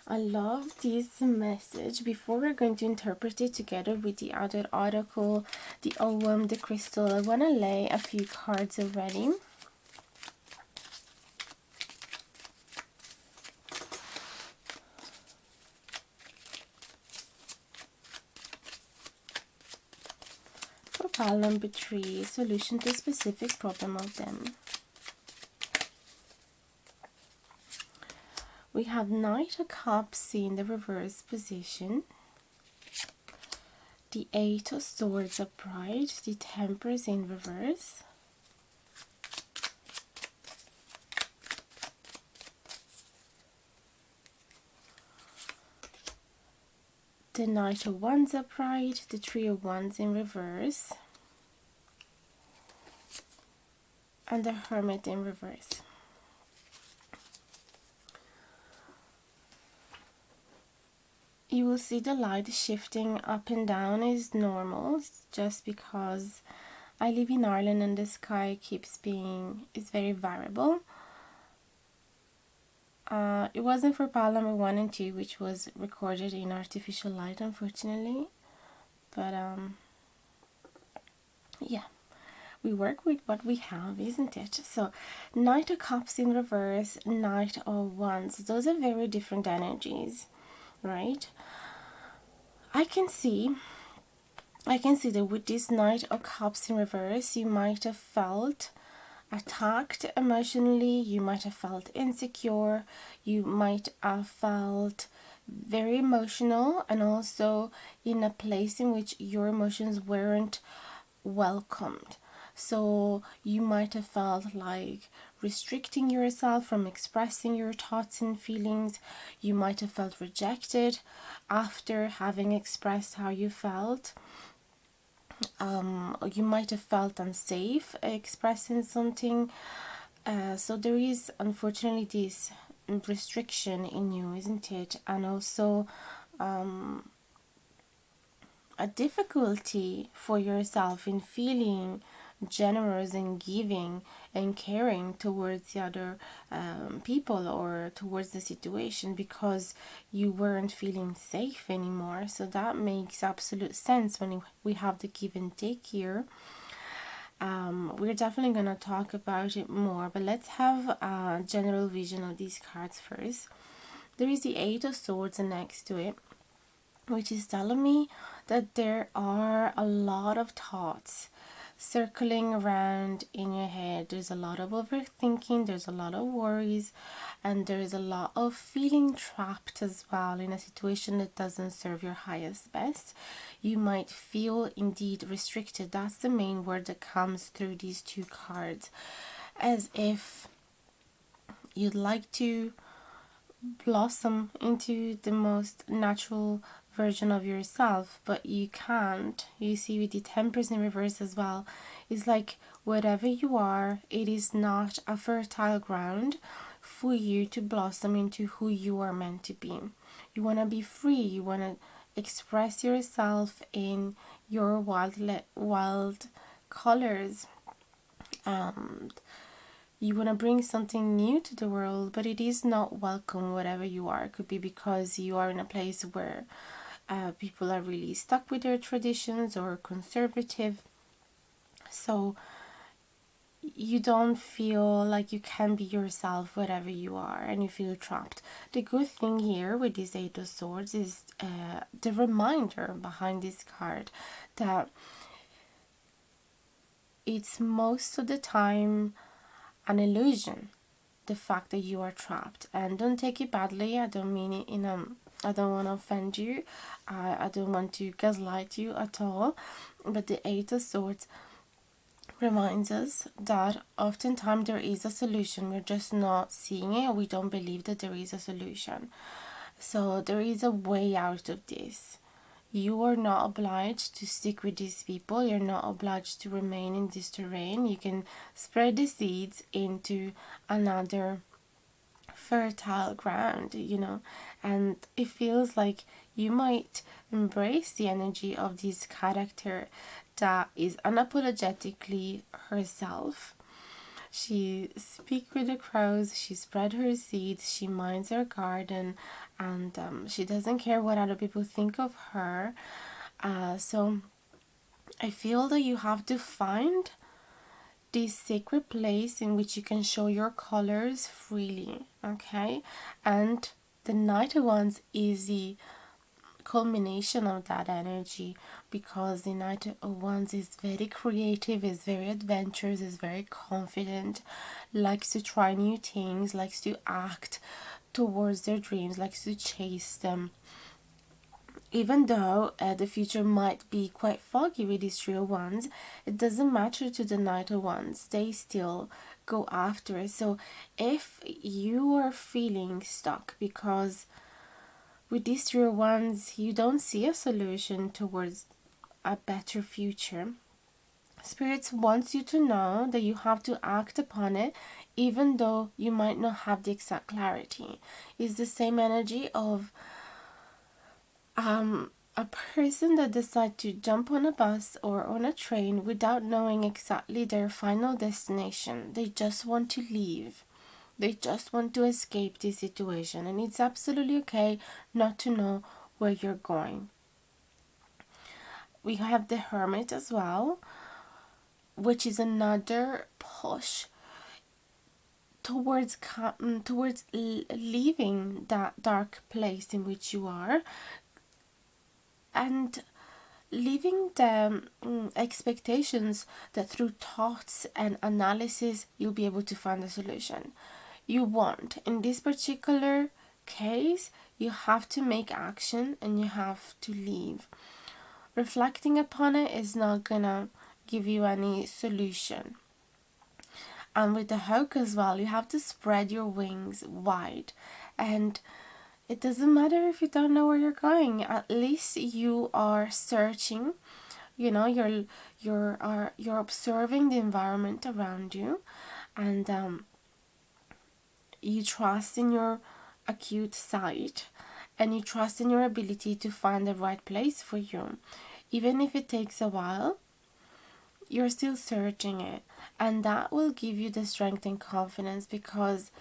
I love this message. Before we're going to interpret it together with the other oracle, the Ogham, the crystal, I want to lay a few cards already. For pile number 3, solution to a specific problem of them. We have Knight of Cups in the reverse position, the Eight of Swords upright, the Temperance in reverse, the Knight of Wands upright, the Three of Wands in reverse, and the Hermit in reverse. You will see the light shifting up and down is normal. It's just because I live in Ireland and the sky is very variable. It wasn't for pile number 1 and 2, which was recorded in artificial light, unfortunately. But yeah, we work with what we have, isn't it? So Knight of Cups in reverse, Knight of Wands. Those are very different energies, right? I can see that with this Knight of Cups in reverse, you might have felt attacked emotionally, you might have felt insecure, you might have felt very emotional, and also in a place in which your emotions weren't welcomed. So you might have felt like restricting yourself from expressing your thoughts and feelings. You might have felt rejected after having expressed how you felt. You might have felt unsafe expressing something. So there is unfortunately this restriction in you, isn't it? And also a difficulty for yourself in feeling generous and giving and caring towards the other people or towards the situation, because you weren't feeling safe anymore. So that makes absolute sense when we have the give and take here. We're definitely going to talk about it more, but let's have a general vision of these cards first. There is the Eight of Swords next to it, which is telling me that there are a lot of thoughts circling around in your head. There's a lot of overthinking, there's a lot of worries, and there's a lot of feeling trapped as well in a situation that doesn't serve your highest best. You might feel indeed restricted. That's the main word that comes through these two cards, as if you'd like to blossom into the most natural version of yourself, but you can't. You see, with the Temperance in reverse as well, it's like whatever you are, it is not a fertile ground for you to blossom into who you are meant to be. You want to be free. You want to express yourself in your wild colors. You want to bring something new to the world, but it is not welcome whatever you are. It could be because you are in a place where people are really stuck with their traditions or conservative, so you don't feel like you can be yourself whatever you are, and you feel trapped. The good thing here with this Eight of Swords is the reminder behind this card that it's most of the time an illusion, the fact that you are trapped. And don't take it badly, I don't mean it in a, I don't want to offend you, I don't want to gaslight you at all, but the Eight of Swords reminds us that oftentimes there is a solution, we're just not seeing it, or we don't believe that there is a solution. So there is a way out of this. You are not obliged to stick with these people. You're not obliged to remain in this terrain. You can spread the seeds into another fertile ground, and it feels like you might embrace the energy of this character that is unapologetically herself. She speaks with the crows, she spread her seeds, she minds her garden, and she doesn't care what other people think of her. So I feel that you have to find this sacred place in which you can show your colors freely, okay? And the Knight of Wands is the culmination of that energy, because the Knight of Wands is very creative, is very adventurous, is very confident, likes to try new things, likes to act towards their dreams, likes to chase them. Even though the future might be quite foggy with these Three of Wands, it doesn't matter to the Knight of Wands. They still go after it. So if you are feeling stuck because with these Three of Wands you don't see a solution towards a better future, Spirits wants you to know that you have to act upon it, even though you might not have the exact clarity. It's the same energy of a person that decides to jump on a bus or on a train without knowing exactly their final destination. They just want to leave. They just want to escape this situation, and it's absolutely okay not to know where you're going. We have the Hermit as well, which is another push towards leaving that dark place in which you are, and leaving the expectations that through thoughts and analysis you'll be able to find a solution. You won't. In this particular case, you have to make action and you have to leave. Reflecting upon it is not gonna give you any solution. And with the hawk as well, you have to spread your wings wide. And it doesn't matter if you don't know where you're going. At least you are searching. You know, you're observing the environment around you, and you trust in your acute sight, and you trust in your ability to find the right place for you. Even if it takes a while, you're still searching it, and that will give you the strength and confidence, because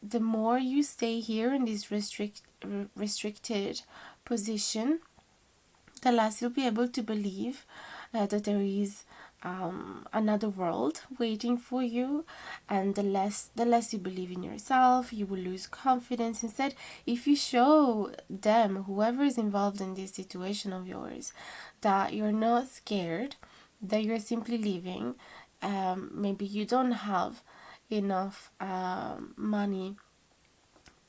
the more you stay here in this restricted position, the less you'll be able to believe that there is another world waiting for you, and the less you believe in yourself, you will lose confidence. Instead, if you show them, whoever is involved in this situation of yours, that you're not scared, that you're simply living, maybe you don't have enough money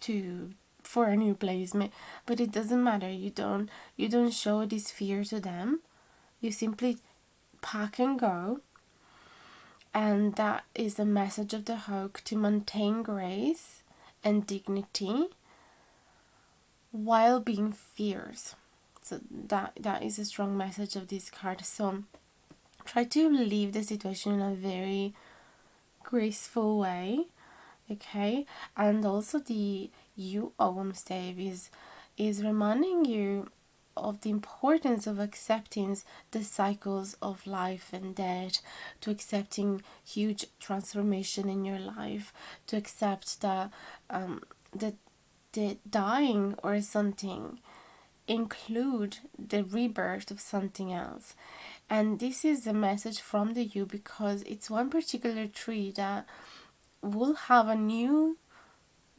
to for a new place, but it doesn't matter. You don't show this fear to them. You simply pack and go. And that is the message of the hawk, to maintain grace and dignity while being fierce. So that is a strong message of this card. So try to leave the situation in a very graceful way, okay? And also the you Owam stave is reminding you of the importance of accepting the cycles of life and death, to accepting huge transformation in your life, to accept that the dying or something include the rebirth of something else. And this is a message from the you, because it's one particular tree that will have a new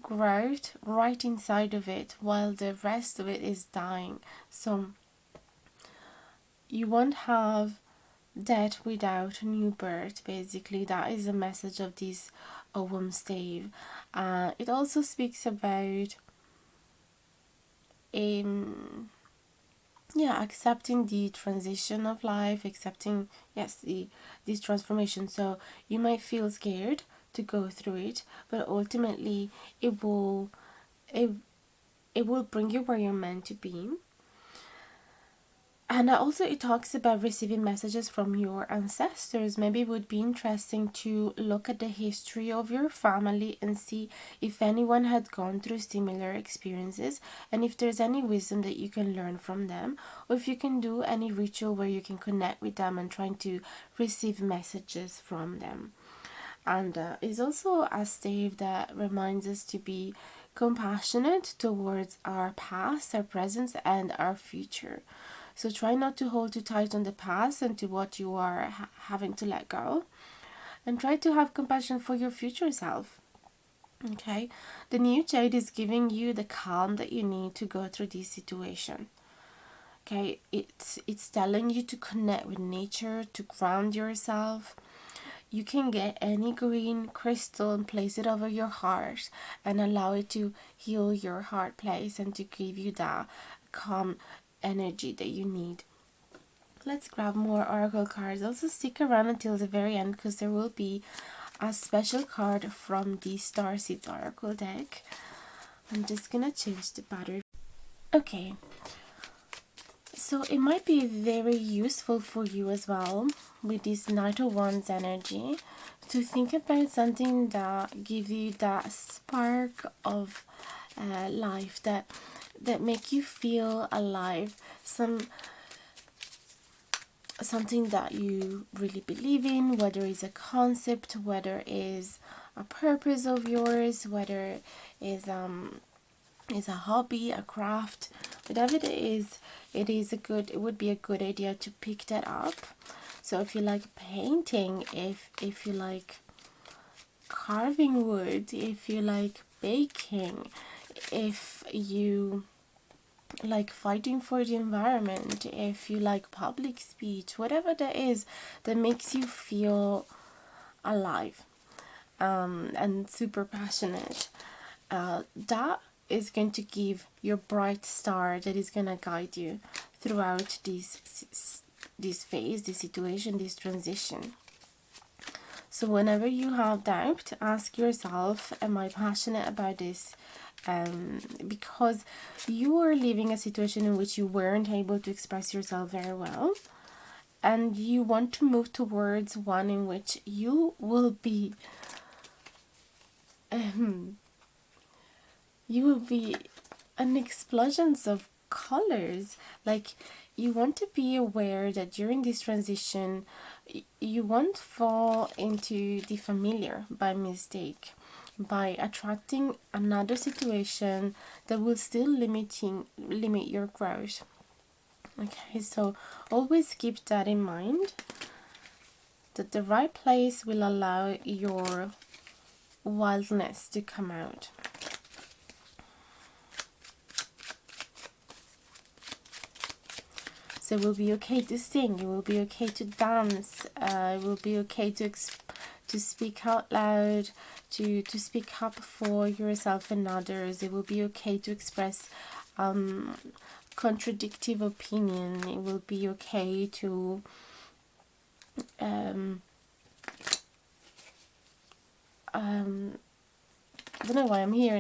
growth right inside of it, while the rest of it is dying. So you won't have death without new birth. Basically, that is the message of this Owam stave. It also speaks about accepting the transition of life, accepting this transformation. So you might feel scared to go through it, but ultimately it will bring you where you're meant to be. And also it talks about receiving messages from your ancestors. Maybe it would be interesting to look at the history of your family and see if anyone had gone through similar experiences, and if there's any wisdom that you can learn from them, or if you can do any ritual where you can connect with them and trying to receive messages from them. And it's also a stave that reminds us to be compassionate towards our past, our present, and our future. So try not to hold too tight on the past and to what you are having to let go. And try to have compassion for your future self. Okay? The new jade is giving you the calm that you need to go through this situation. Okay? It's telling you to connect with nature, to ground yourself. You can get any green crystal and place it over your heart and allow it to heal your heart place and to give you that calm energy that you need. Let's grab more oracle cards. Also stick around until the very end, because there will be a special card from the Starseeds oracle deck. I'm just gonna change the battery. Okay, so it might be very useful for you as well with this Knight of Wands energy to think about something that gives you that spark of life, that make you feel alive, something that you really believe in, whether it's a concept, whether it's a purpose of yours, whether it's a hobby, a craft, whatever it is. It would be a good idea to pick that up. So if you like painting, if you like carving wood, if you like baking, if you like fighting for the environment, if you like public speech, whatever that is that makes you feel alive and super passionate, that is going to give your bright star that is going to guide you throughout this phase, this situation, this transition. So whenever you have doubt, ask yourself, am I passionate about this? Because you are living a situation in which you weren't able to express yourself very well, and you want to move towards one in which you will be an explosion of colors. Like, you want to be aware that during this transition you won't fall into the familiar by mistake, by attracting another situation that will still limit your growth. Okay, so always keep that in mind, that the right place will allow your wildness to come out. So it will be okay to sing, it will be okay to dance, it will be okay to speak out loud, to speak up for yourself and others. It will be okay to express contradictive opinion. It will be okay to I don't know why I'm here,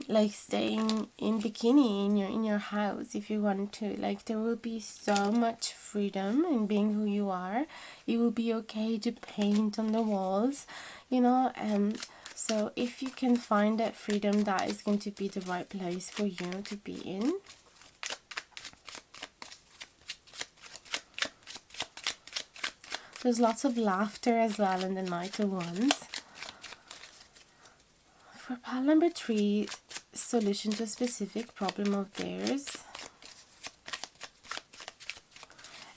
like staying in bikini in your house if you want to. Like, there will be so much freedom in being who you are. It will be okay to paint on the walls, so if you can find that freedom, that is going to be the right place for you to be in. There's lots of laughter as well in the Knight of Wands. For pile number 3, solution to a specific problem of theirs.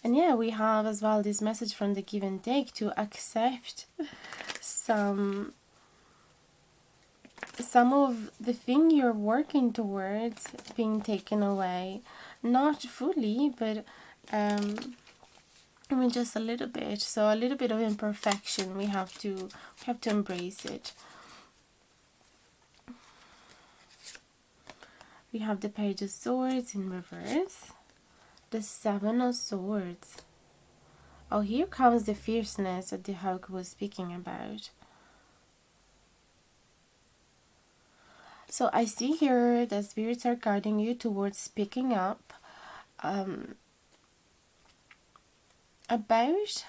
And yeah, we have as well this message from the give and take, to accept some of the thing you're working towards being taken away. Not fully, but just a little bit. So a little bit of imperfection, we have to embrace it. We have the Page of Swords in reverse, the Seven of Swords. Oh, here comes the fierceness that the hawk was speaking about. So I see here that spirits are guiding you towards speaking up about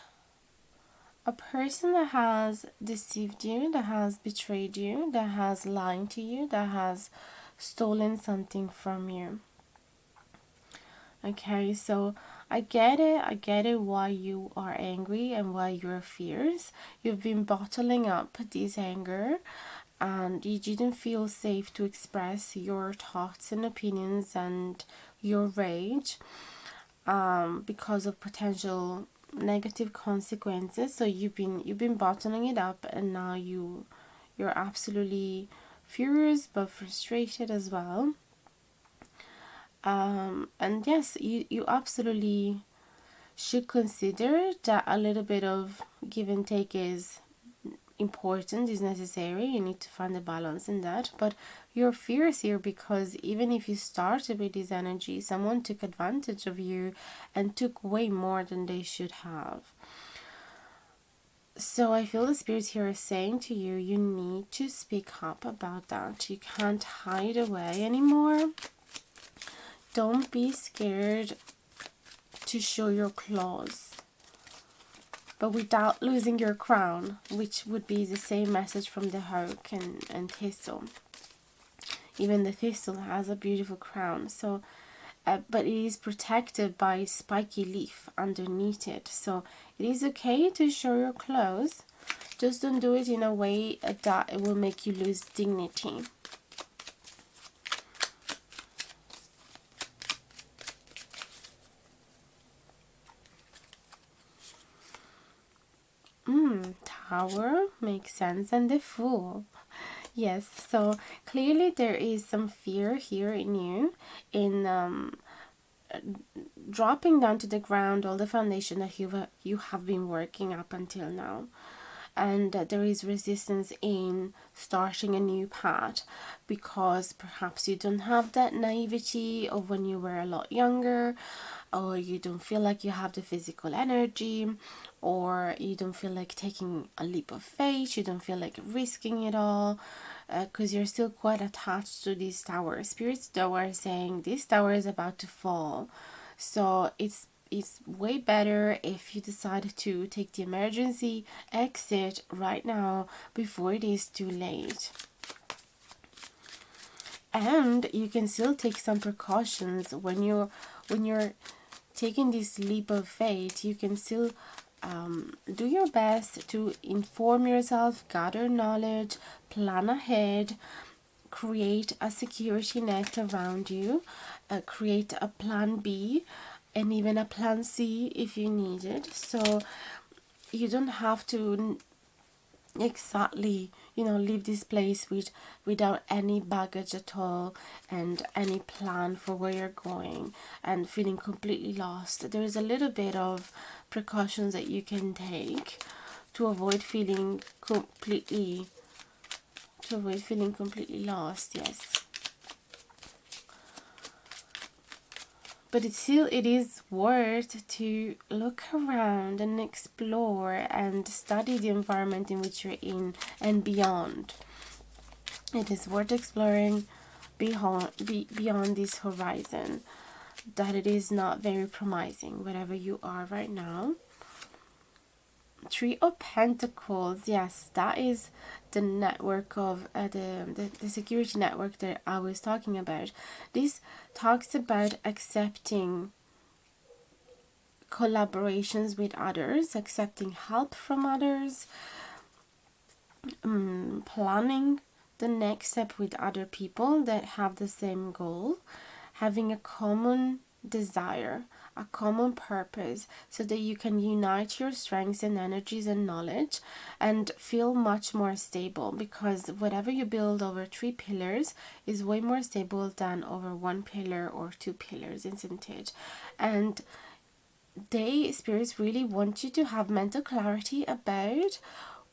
a person that has deceived you, that has betrayed you, that has lied to you, that has stolen something from you. Okay, so I get it why you are angry and why you're fierce. You've been bottling up this anger, and you didn't feel safe to express your thoughts and opinions and your rage because of potential negative consequences. So you've been bottling it up, and now you're absolutely furious but frustrated as well. And yes, you absolutely should consider that a little bit of give and take is important, is necessary. You need to find a balance in that. But you're fierce here because even if you started with this energy, someone took advantage of you and took way more than they should have. So I feel the spirits here are saying to you, you need to speak up about that. You can't hide away anymore. Don't be scared to show your claws, but without losing your crown, which would be the same message from the hawk and thistle. Even the thistle has a beautiful crown, so but it is protected by a spiky leaf underneath it. So it is okay to show your claws, just don't do it in a way that it will make you lose dignity. Tower makes sense, and the Fool. Yes, so clearly there is some fear here in you, in dropping down to the ground all the foundation that you have been working up until now. and that there is resistance in starting a new path because perhaps you don't have that naivety of when you were a lot younger, or you don't feel like you have the physical energy, or you don't feel like taking a leap of faith, you don't feel like risking it all, because you're still quite attached to this tower. Spirits though are saying this tower is about to fall, so it's way better if you decide to take the emergency exit right now before it is too late. And you can still take some precautions when you're taking this leap of faith. You can still do your best to inform yourself, gather knowledge, plan ahead, create a security net around you, create a plan B, and even a plan C if you need it. So you don't have to exactly, leave this place without any baggage at all and any plan for where you're going and feeling completely lost. There is a little bit of precautions that you can take to avoid feeling completely lost. Yes, but it is worth to look around and explore and study the environment in which you're in and beyond. It is worth exploring beyond this horizon, that it is not very promising wherever you are right now. Three of Pentacles, yes, that is the network of the security network that I was talking about. This talks about accepting collaborations with others, accepting help from others, planning the next step with other people that have the same goal, having a common desire, a common purpose, so that you can unite your strengths and energies and knowledge and feel much more stable, because whatever you build over 3 pillars is way more stable than over 1 pillar or 2 pillars, isn't it? And spirits really want you to have mental clarity about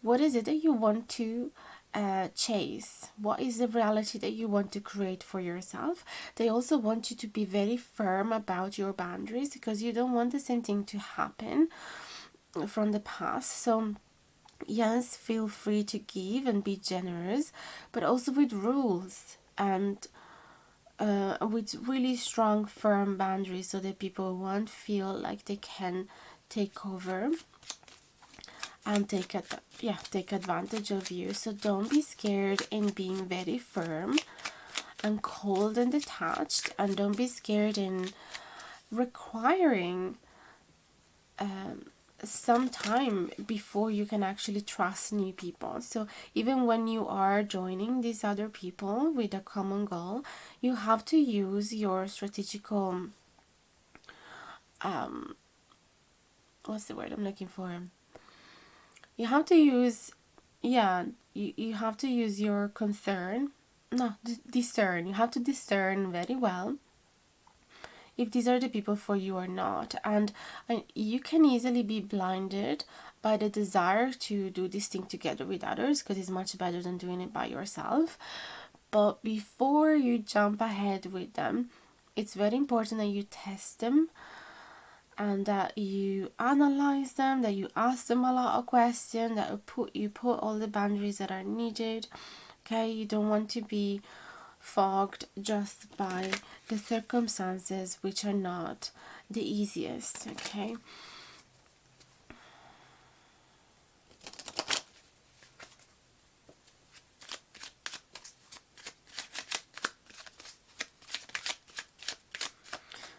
what is it that you want to chase, what is the reality that you want to create for yourself. They also want you to be very firm about your boundaries, because you don't want the same thing to happen from the past. So yes, feel free to give and be generous, but also with rules and with really strong, firm boundaries, so that people won't feel like they can take over and take advantage of you. So don't be scared in being very firm and cold and detached, and don't be scared in requiring some time before you can actually trust new people. So even when you are joining these other people with a common goal, you have to use your strategical what's the word I'm looking for? You have to use, you have to use your discern. You have to discern very well if these are the people for you or not. And you can easily be blinded by the desire to do this thing together with others, because it's much better than doing it by yourself. But before you jump ahead with them, it's very important that you test them, and that you analyze them, that you ask them a lot of questions, that you put all the boundaries that are needed. Okay, you don't want to be fogged just by the circumstances, which are not the easiest. Okay,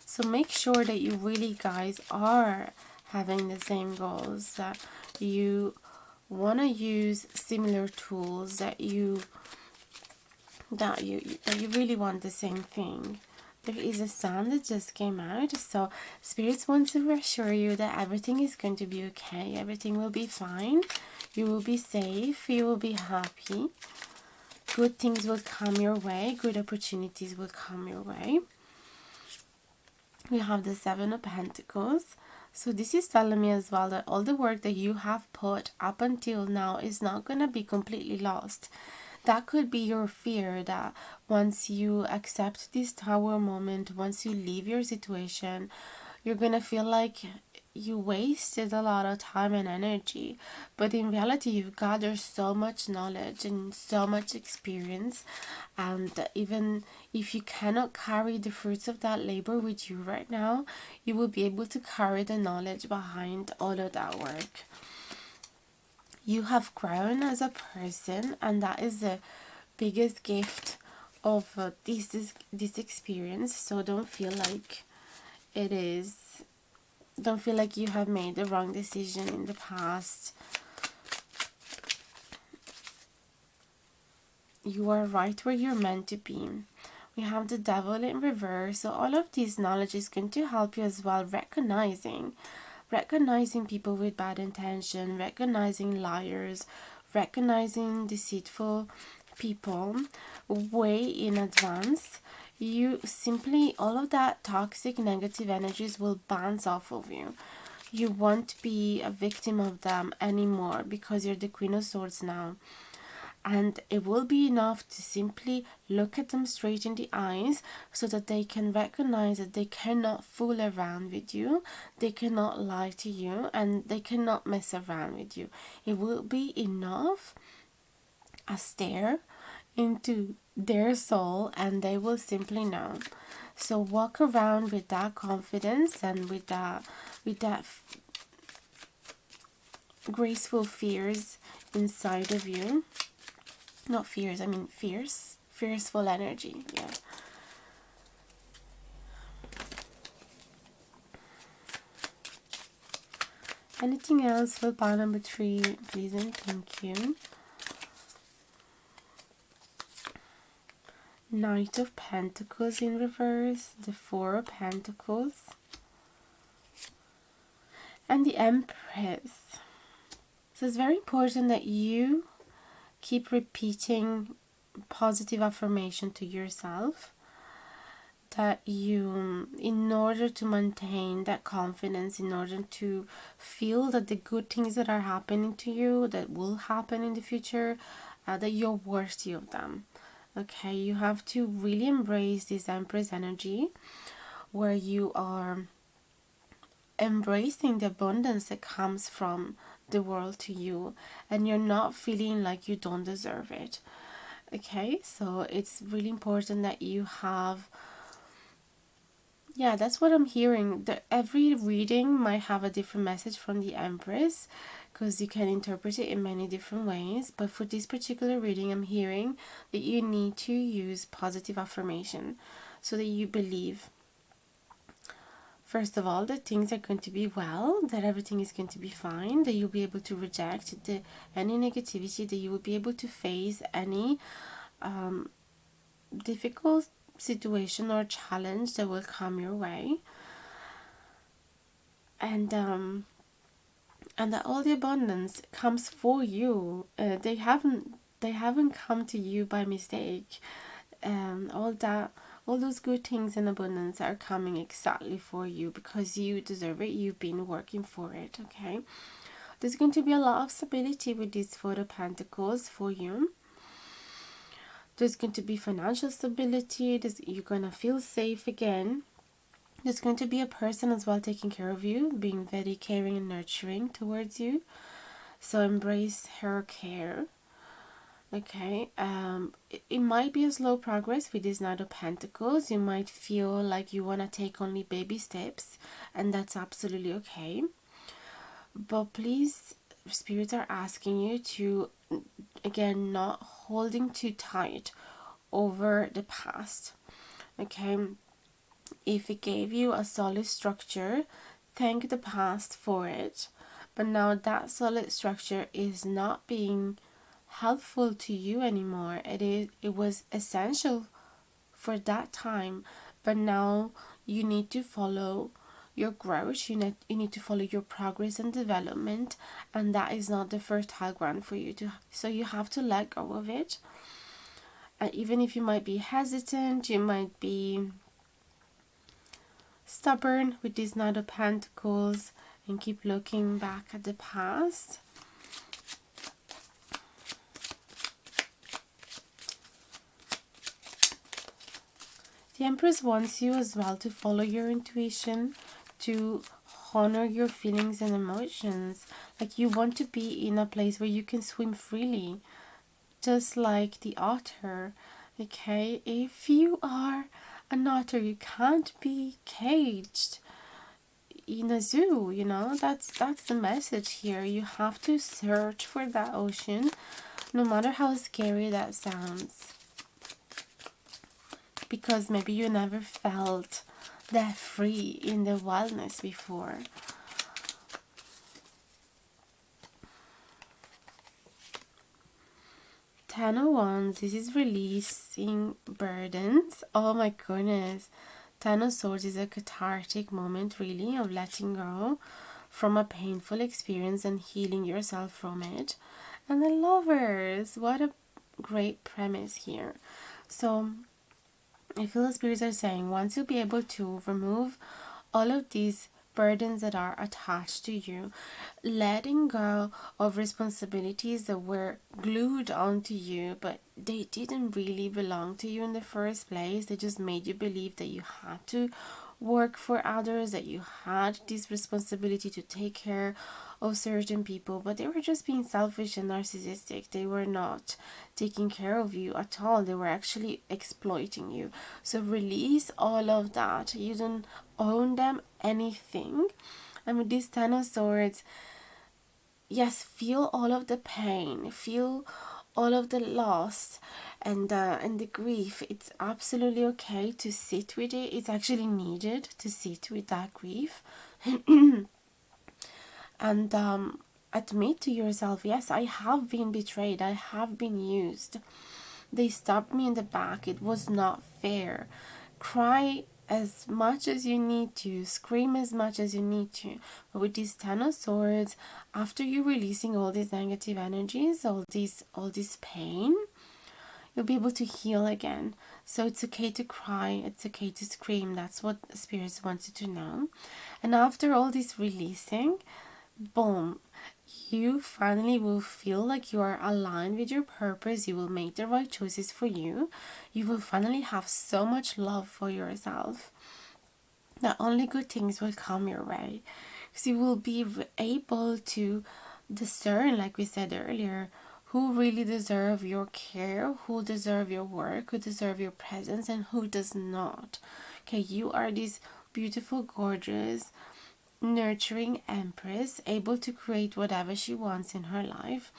so make sure that you really, guys, are having the same goals, that you want to use similar tools, that you really want the same thing. There is a sun that just came out, so spirits want to reassure you that everything is going to be okay, everything will be fine, you will be safe, you will be happy, good things will come your way, good opportunities will come your way. We have the 7 of Pentacles. So this is telling me as well that all the work that you have put up until now is not going to be completely lost. That could be your fear that once you accept this tower moment, once you leave your situation, you're going to feel like you wasted a lot of time and energy. But in reality, you've gathered so much knowledge and so much experience. And even if you cannot carry the fruits of that labor with you right now, you will be able to carry the knowledge behind all of that work. You have grown as a person, and that is the biggest gift of this experience. So don't feel like it is, don't feel like you have made the wrong decision in the past. You are right where you're meant to be. We have the devil in reverse, so all of this knowledge is going to help you as well, recognizing people with bad intention, recognizing liars, recognizing deceitful people way in advance. You simply, all of that toxic negative energies will bounce off of you. You won't be a victim of them anymore because you're the Queen of Swords now. And it will be enough to simply look at them straight in the eyes so that they can recognize that they cannot fool around with you, they cannot lie to you, and they cannot mess around with you. It will be enough, a stare into their soul, and they will simply know. So walk around with that confidence and with that graceful fears inside of you. Not fears, I mean fierce, fierceful energy. Yeah. Anything else for pile number 3, please and thank you. Knight of Pentacles in reverse, the Four of Pentacles, and the Empress. So it's very important that you keep repeating positive affirmation to yourself, that you, in order to maintain that confidence, in order to feel that the good things that are happening to you, that will happen in the future, that you're worthy of them. Okay, you have to really embrace this Empress energy where you are embracing the abundance that comes from the world to you, and you're not feeling like you don't deserve it. Okay, so it's really important that you have, yeah, that's what I'm hearing. Every reading might have a different message from the Empress because you can interpret it in many different ways. But for this particular reading, I'm hearing that you need to use positive affirmation so that you believe, first of all, that things are going to be well, that everything is going to be fine, that you'll be able to reject any negativity, that you will be able to face any difficult situation or challenge that will come your way, and that all the abundance comes for you. They haven't come to you by mistake. All those good things in abundance are coming exactly for you because you deserve it. You've been working for it. Okay, there's going to be a lot of stability with these Four of Pentacles for you. There's going to be financial stability. You're going to feel safe again. There's going to be a person as well taking care of you, being very caring and nurturing towards you. So embrace her care. Okay, it might be a slow progress with this Knight of Pentacles. You might feel like you want to take only baby steps, and that's absolutely okay. But please, spirits are asking you to, again, not holding too tight over the past. Okay, if it gave you a solid structure, thank the past for it. But now that solid structure is not being helpful to you anymore. It was essential for that time, but now you need to follow your growth. You need to follow your progress and development, and that is not the fertile ground for you to. So you have to let go of it. And even if you might be hesitant, you might be stubborn with this Knight of Pentacles, and keep looking back at the past. The Empress wants you as well to follow your intuition, to honor your feelings and emotions. Like, you want to be in a place where you can swim freely, just like the otter. Okay, if you are an otter, you can't be caged in a zoo. You know, that's the message here. You have to search for that ocean, no matter how scary that sounds, because maybe you never felt that free in the wildness before. Ten of Wands, this is releasing burdens. Oh my goodness. Ten of Swords is a cathartic moment, really, of letting go from a painful experience and healing yourself from it. And the Lovers, what a great premise here. So I feel the spirits are saying, once you'll be able to remove all of these burdens that are attached to you, letting go of responsibilities that were glued onto you, but they didn't really belong to you in the first place. They just made you believe that you had to work for others, that you had this responsibility to take care of certain people, but they were just being selfish and narcissistic. They were not taking care of you at all. They were actually exploiting you. So release all of that. You don't own them anything. And with this Ten of Swords, yes, feel all of the pain, feel all of the loss and the grief. It's absolutely okay to sit with it. It's actually needed to sit with that grief. And admit to yourself, yes, I have been betrayed, I have been used, they stabbed me in the back, it was not fair. Cry as much as you need to, scream as much as you need to, but with these Ten of Swords, after you releasing all these negative energies, all this pain, you'll be able to heal again. So it's okay to cry, it's okay to scream. That's what spirits want you to know. And after all this releasing, boom, you finally will feel like you are aligned with your purpose. You will make the right choices for you. You will finally have so much love for yourself that only good things will come your way, because you will be able to discern, like we said earlier, who really deserve your care, who deserve your work, who deserve your presence, and who does not. Okay, you are this beautiful, gorgeous, nurturing Empress, able to create whatever she wants in her life,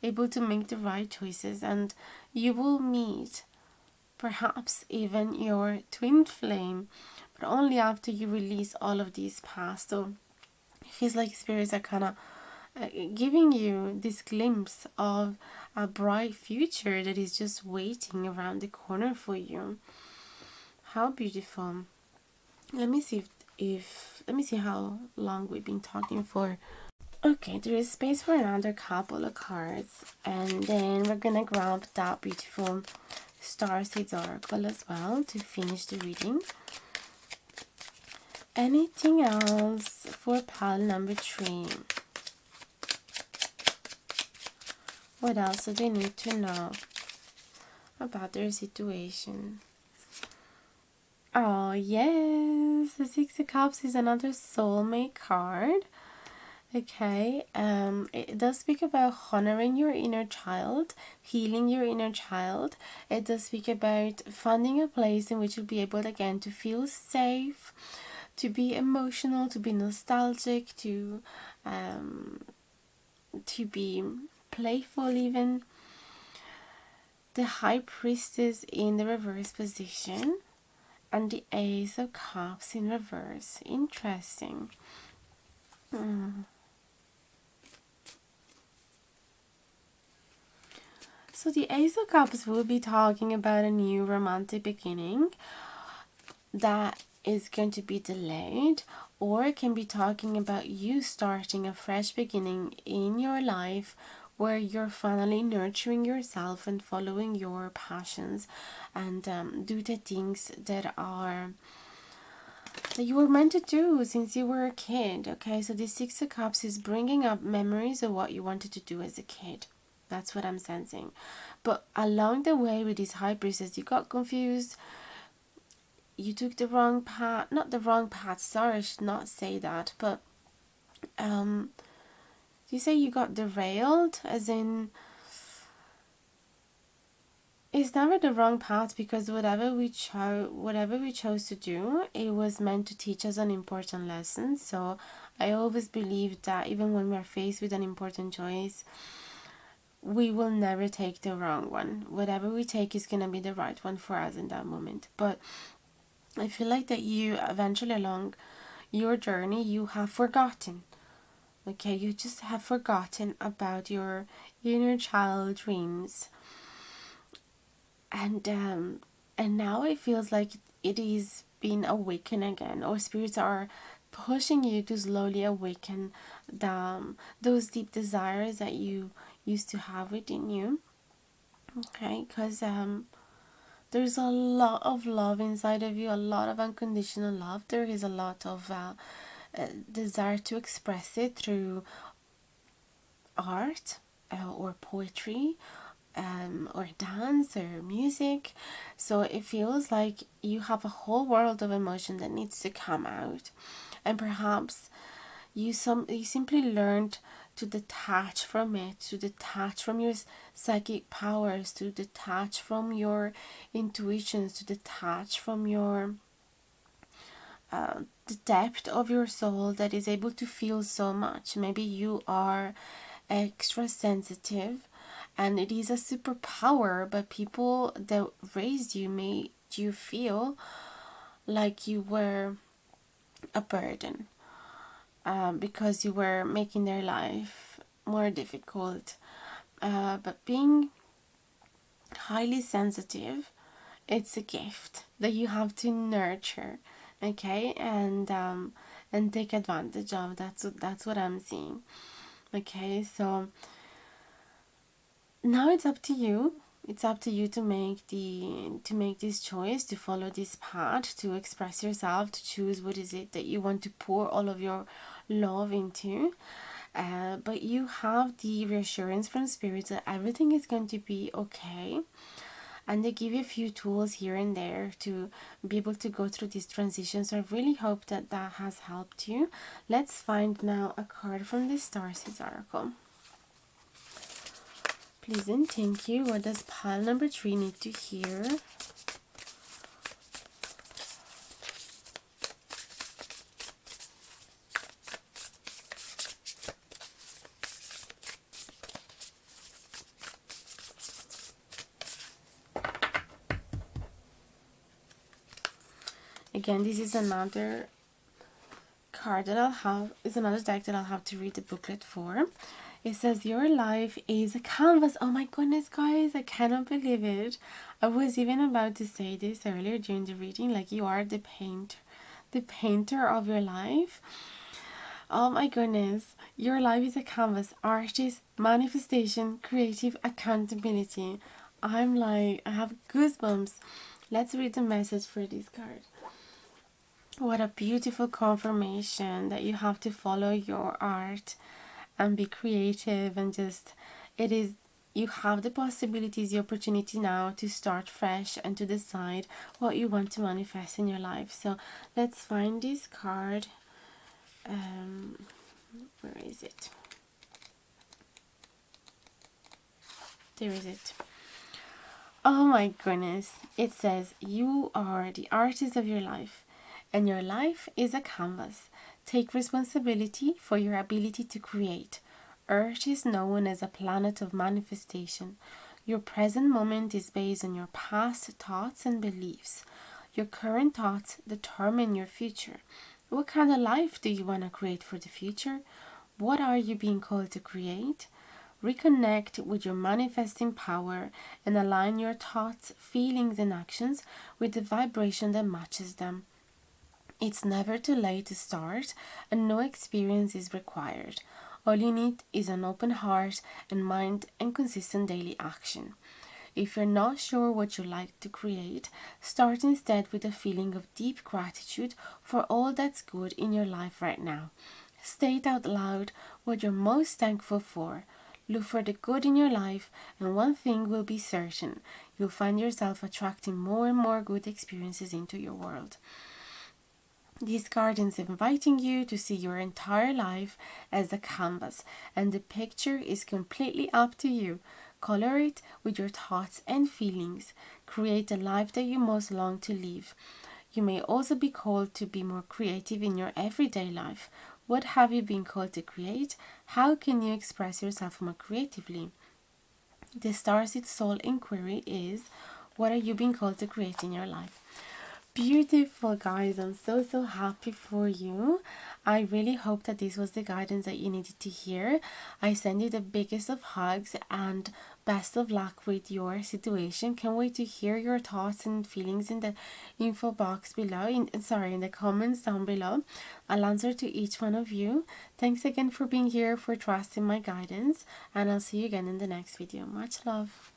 able to make the right choices, and you will meet perhaps even your twin flame, but only after you release all of these past. So it feels like spirits are kind of giving you this glimpse of a bright future that is just waiting around the corner for you. How beautiful. Let me see let me see how long we've been talking for. Okay, there is space for another couple of cards, and then we're gonna grab that beautiful Starseeds Oracle as well to finish the reading. Anything else for pile number 3? What else do they need to know about their situation? Oh yes, the Six of Cups is another soulmate card. Okay, it does speak about honoring your inner child, healing your inner child. It does speak about finding a place in which you'll be able again to feel safe, to be emotional, to be nostalgic, to be playful even. The High Priestess in the reverse position and the Ace of Cups in reverse. Interesting. So the Ace of Cups will be talking about a new romantic beginning that is going to be delayed, or it can be talking about you starting a fresh beginning in your life where you're finally nurturing yourself and following your passions and do the things that are that you were meant to do since you were a kid. Okay, so this Six of Cups is bringing up memories of what you wanted to do as a kid. That's what I'm sensing. But along the way with this High Priestess, you got confused. You took the wrong path. Not the wrong path. Sorry, I should not say that. But you say you got derailed, as in, it's never the wrong path, because whatever we chose to do, it was meant to teach us an important lesson. So I always believe that even when we're faced with an important choice, we will never take the wrong one. Whatever we take is gonna be the right one for us in that moment. But I feel like that you eventually along your journey, you have forgotten. Okay, you just have forgotten about your inner child dreams. And now it feels like it is being awakened again, or spirits are pushing you to slowly awaken those deep desires that you used to have within you. Okay, because there's a lot of love inside of you, a lot of unconditional love. There is a lot of desire to express it through art or poetry, or dance or music. So it feels like you have a whole world of emotion that needs to come out, and perhaps you simply learned to detach from it, to detach from your psychic powers, to detach from your intuitions, to detach from your the depth of your soul that is able to feel so much. Maybe you are extra sensitive, and it is a superpower, but people that raised you made you feel like you were a burden, because you were making their life more difficult. But being highly sensitive, it's a gift that you have to nurture, okay, and take advantage of. That's what I'm seeing. Okay, so now it's up to you. It's up to you to make this choice, to follow this path, to express yourself, to choose what is it that you want to pour all of your love into. But you have the reassurance from spirit that everything is going to be okay, and they give you a few tools here and there to be able to go through this transition. So I really hope that that has helped you. Let's find now a card from the Star Seeds Oracle. Please and thank you. What does pile number 3 need to hear? Again, this is another card that is another deck that I'll have to read the booklet for. It says your life is a canvas. Oh my goodness, guys, I cannot believe it. I was even about to say this earlier during the reading, like you are the painter of your life. Oh my goodness, your life is a canvas. Artist, manifestation, creative accountability. I have goosebumps. Let's read the message for this card. What a beautiful confirmation that you have to follow your art and be creative, and just you have the possibilities, the opportunity now to start fresh and to decide what you want to manifest in your life. So let's find this card. Where is it? There is it. Oh my goodness. It says you are the artist of your life, and your life is a canvas. Take responsibility for your ability to create. Earth is known as a planet of manifestation. Your present moment is based on your past thoughts and beliefs. Your current thoughts determine your future. What kind of life do you want to create for the future? What are you being called to create? Reconnect with your manifesting power and align your thoughts, feelings, and actions with the vibration that matches them. It's never too late to start, and no experience is required. All you need is an open heart and mind and consistent daily action. If you're not sure what you like to create, start instead with a feeling of deep gratitude for all that's good in your life right now. State out loud what you're most thankful for. Look for the good in your life, and one thing will be certain: you'll find yourself attracting more and more good experiences into your world. This garden is inviting you to see your entire life as a canvas, and the picture is completely up to you. Color it with your thoughts and feelings. Create the life that you most long to live. You may also be called to be more creative in your everyday life. What have you been called to create? How can you express yourself more creatively? The Starseed Soul inquiry is: what are you being called to create in your life? Beautiful, guys. I'm so happy for you. I really hope that this was the guidance that you needed to hear. I send you the biggest of hugs and best of luck with your situation. Can't wait to hear your thoughts and feelings in the info box below, in the comments down below. I'll answer to each one of you. Thanks again for being here, for trusting my guidance, and I'll see you again in the next video. Much love.